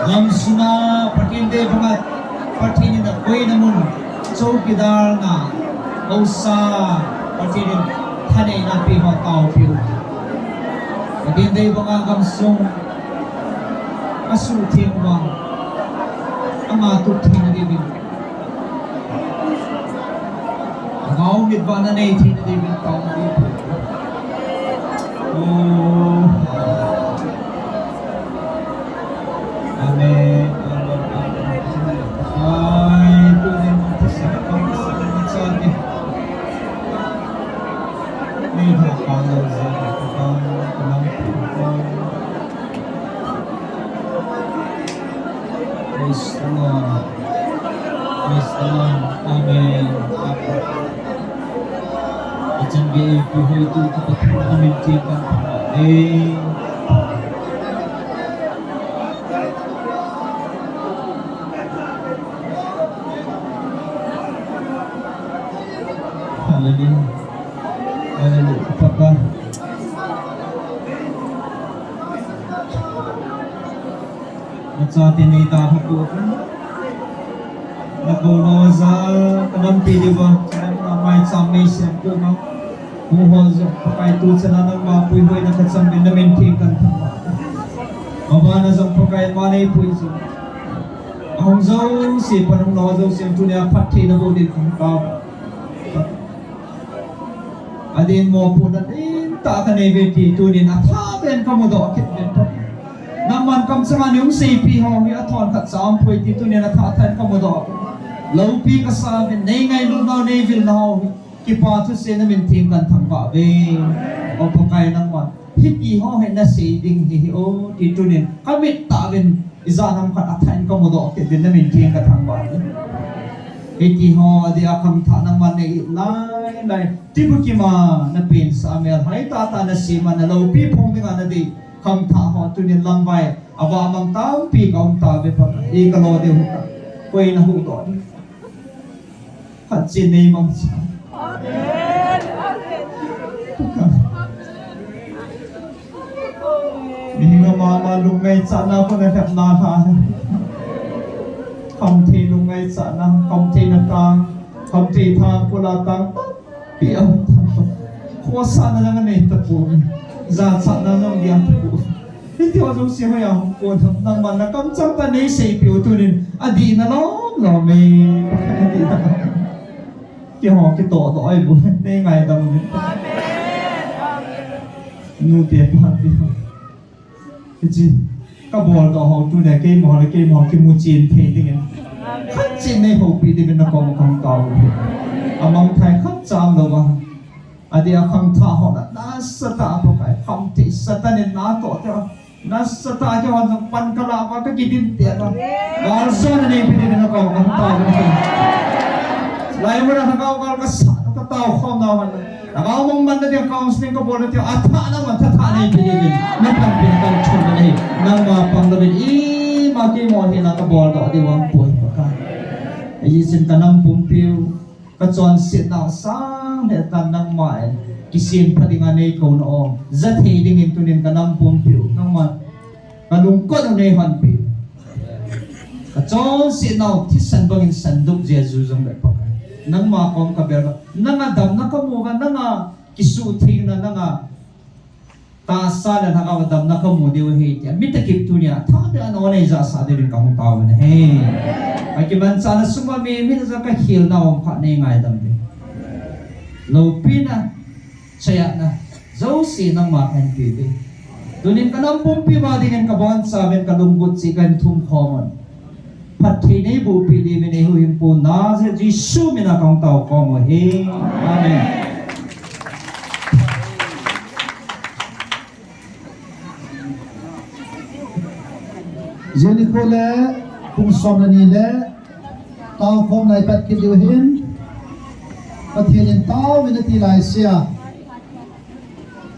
লামসুনা পাটিন দে বাবা পাটিন না কই নামুন চৌকিদার না ওসা পাটিন থানে না পি হতাও পিউ পাটিন দে বাবা gamsung asu thing ba ama tu thing na dibin ngau mit ba na nei thing na dibin tao di Amen. Ay, tuloy mo po sa pagkasalit sa atin. May hapanaw sa kapag Praise the Lord. Praise the Lord. Amen. Diyan biya buhay ito kapatid namin tika. Hallelujah. Hallelujah. Kapag at sa atin ay taho po ako. Nakunawa sa kanampi, di ba? May examination po, no? Muhol sa pagkaitut sa nanang mapuy-huy na katsambi na mintikan po. Mabana sa pagkait manay po ito. Ang zaw si panong nawazaw siya tunya pati na po din kong tao. Adin mo po na din takan ay veti tunin at haben ka mo daw akit din po. Naman kam sa nga yung CP ho, aton kat sa ampoy dito niya natatan ka mo daw. Laupi ka sa amin, ngay lunaw navel na ho, kipato siya namin tingkan tangbabe. O pagkaya naman, hindi ho, na saving hihi o dito niya. Kami tawin, isa nang katatayin ka mo daw, kaya din namin tingkan tangbabe. Hindi ho, di akam ta naman na tibo kima na pin sa amin. Hay tata na sima na laupi pong nga na di, kam ta ho, tunin lambay, aba amang tao, pikaw tabi pa, ikalo di ho ka. Kuya na ho doon. At sinimang siya. Hindi nga mamalungay sana ako na nakahan. Kamti lungay sana, kamti na tang, kamti tang pula tang, piyang tang. Kuwa sana naman na ito po. Zat sana nang diyan po. Ini tiwa jong si hoya hong ko nang man na kam chang ta nei sei piu tu nin adi na lo me adi ta ki ho ki to ai bu nei ngai dam ni nu te pa ti ji ka bol do ho tu ne ke mo ki mu chin phe ding en khat chin nei ho pi di bin na ko kam ta among thai khat cham lo ba adi a khang tha ho na sa ta po kai kham ti sa ta ne na to te na sa ta jo han pan ka la ka ki din te ba gar so ne pi di na ko kam ta ni lai mo na ka ka sa ka ta khom na man Ako mong man na yung counseling ko po natin, at naman tatana yung pinigin na pang-pinagang chun na rin ng mga pang-labin. Maki mo hinakabol ka, di wang po ito ka. Iisin ka ng pumpiw, katsuan sit na sang netan ng main, kisim pa di nga na ikaw noong, zat hiding intunin ka ng pumpiw, ng mga kalungkot na ihanpiw. Katsuan sit na, tisan bangin sandok Jesus ang lepa ka. Nang mga kong kabera, nang adam na kamuha, nang kisuting na nang taasa na nakakadam na kamu di wahit yan. Mitakip to niya, tabi ano na isa sa atin kahong tao na, hey. Ay kiban sana sumami, minasa kahil na ang pa na yung aydam din. Lopi na, saya na, zawsi ng mga kanpibi. Dunin ka ng pumpi ba din yung kabangan sa amin kalunggot si kantum common. Pati na ibu pili minehu himpo na sa Jisu minakang tao ko mo. Amen. Jadi kole kung som na nile tao kom na ipat kidiwhin patinin tao minati lai siya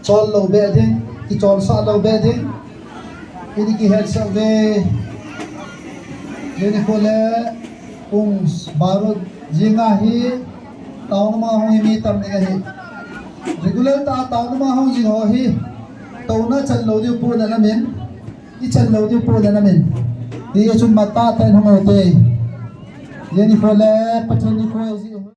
chol lo beding ki chol sa lo beding ini ki head sa ve jadi kole kung barod jinga hi tao na mga hong himitam ni hi regular tao na mga hong jinho hi tao na chan lo di po na namin ichen lo di po na namin di chun mata tan hong ote yani kole patron ni ko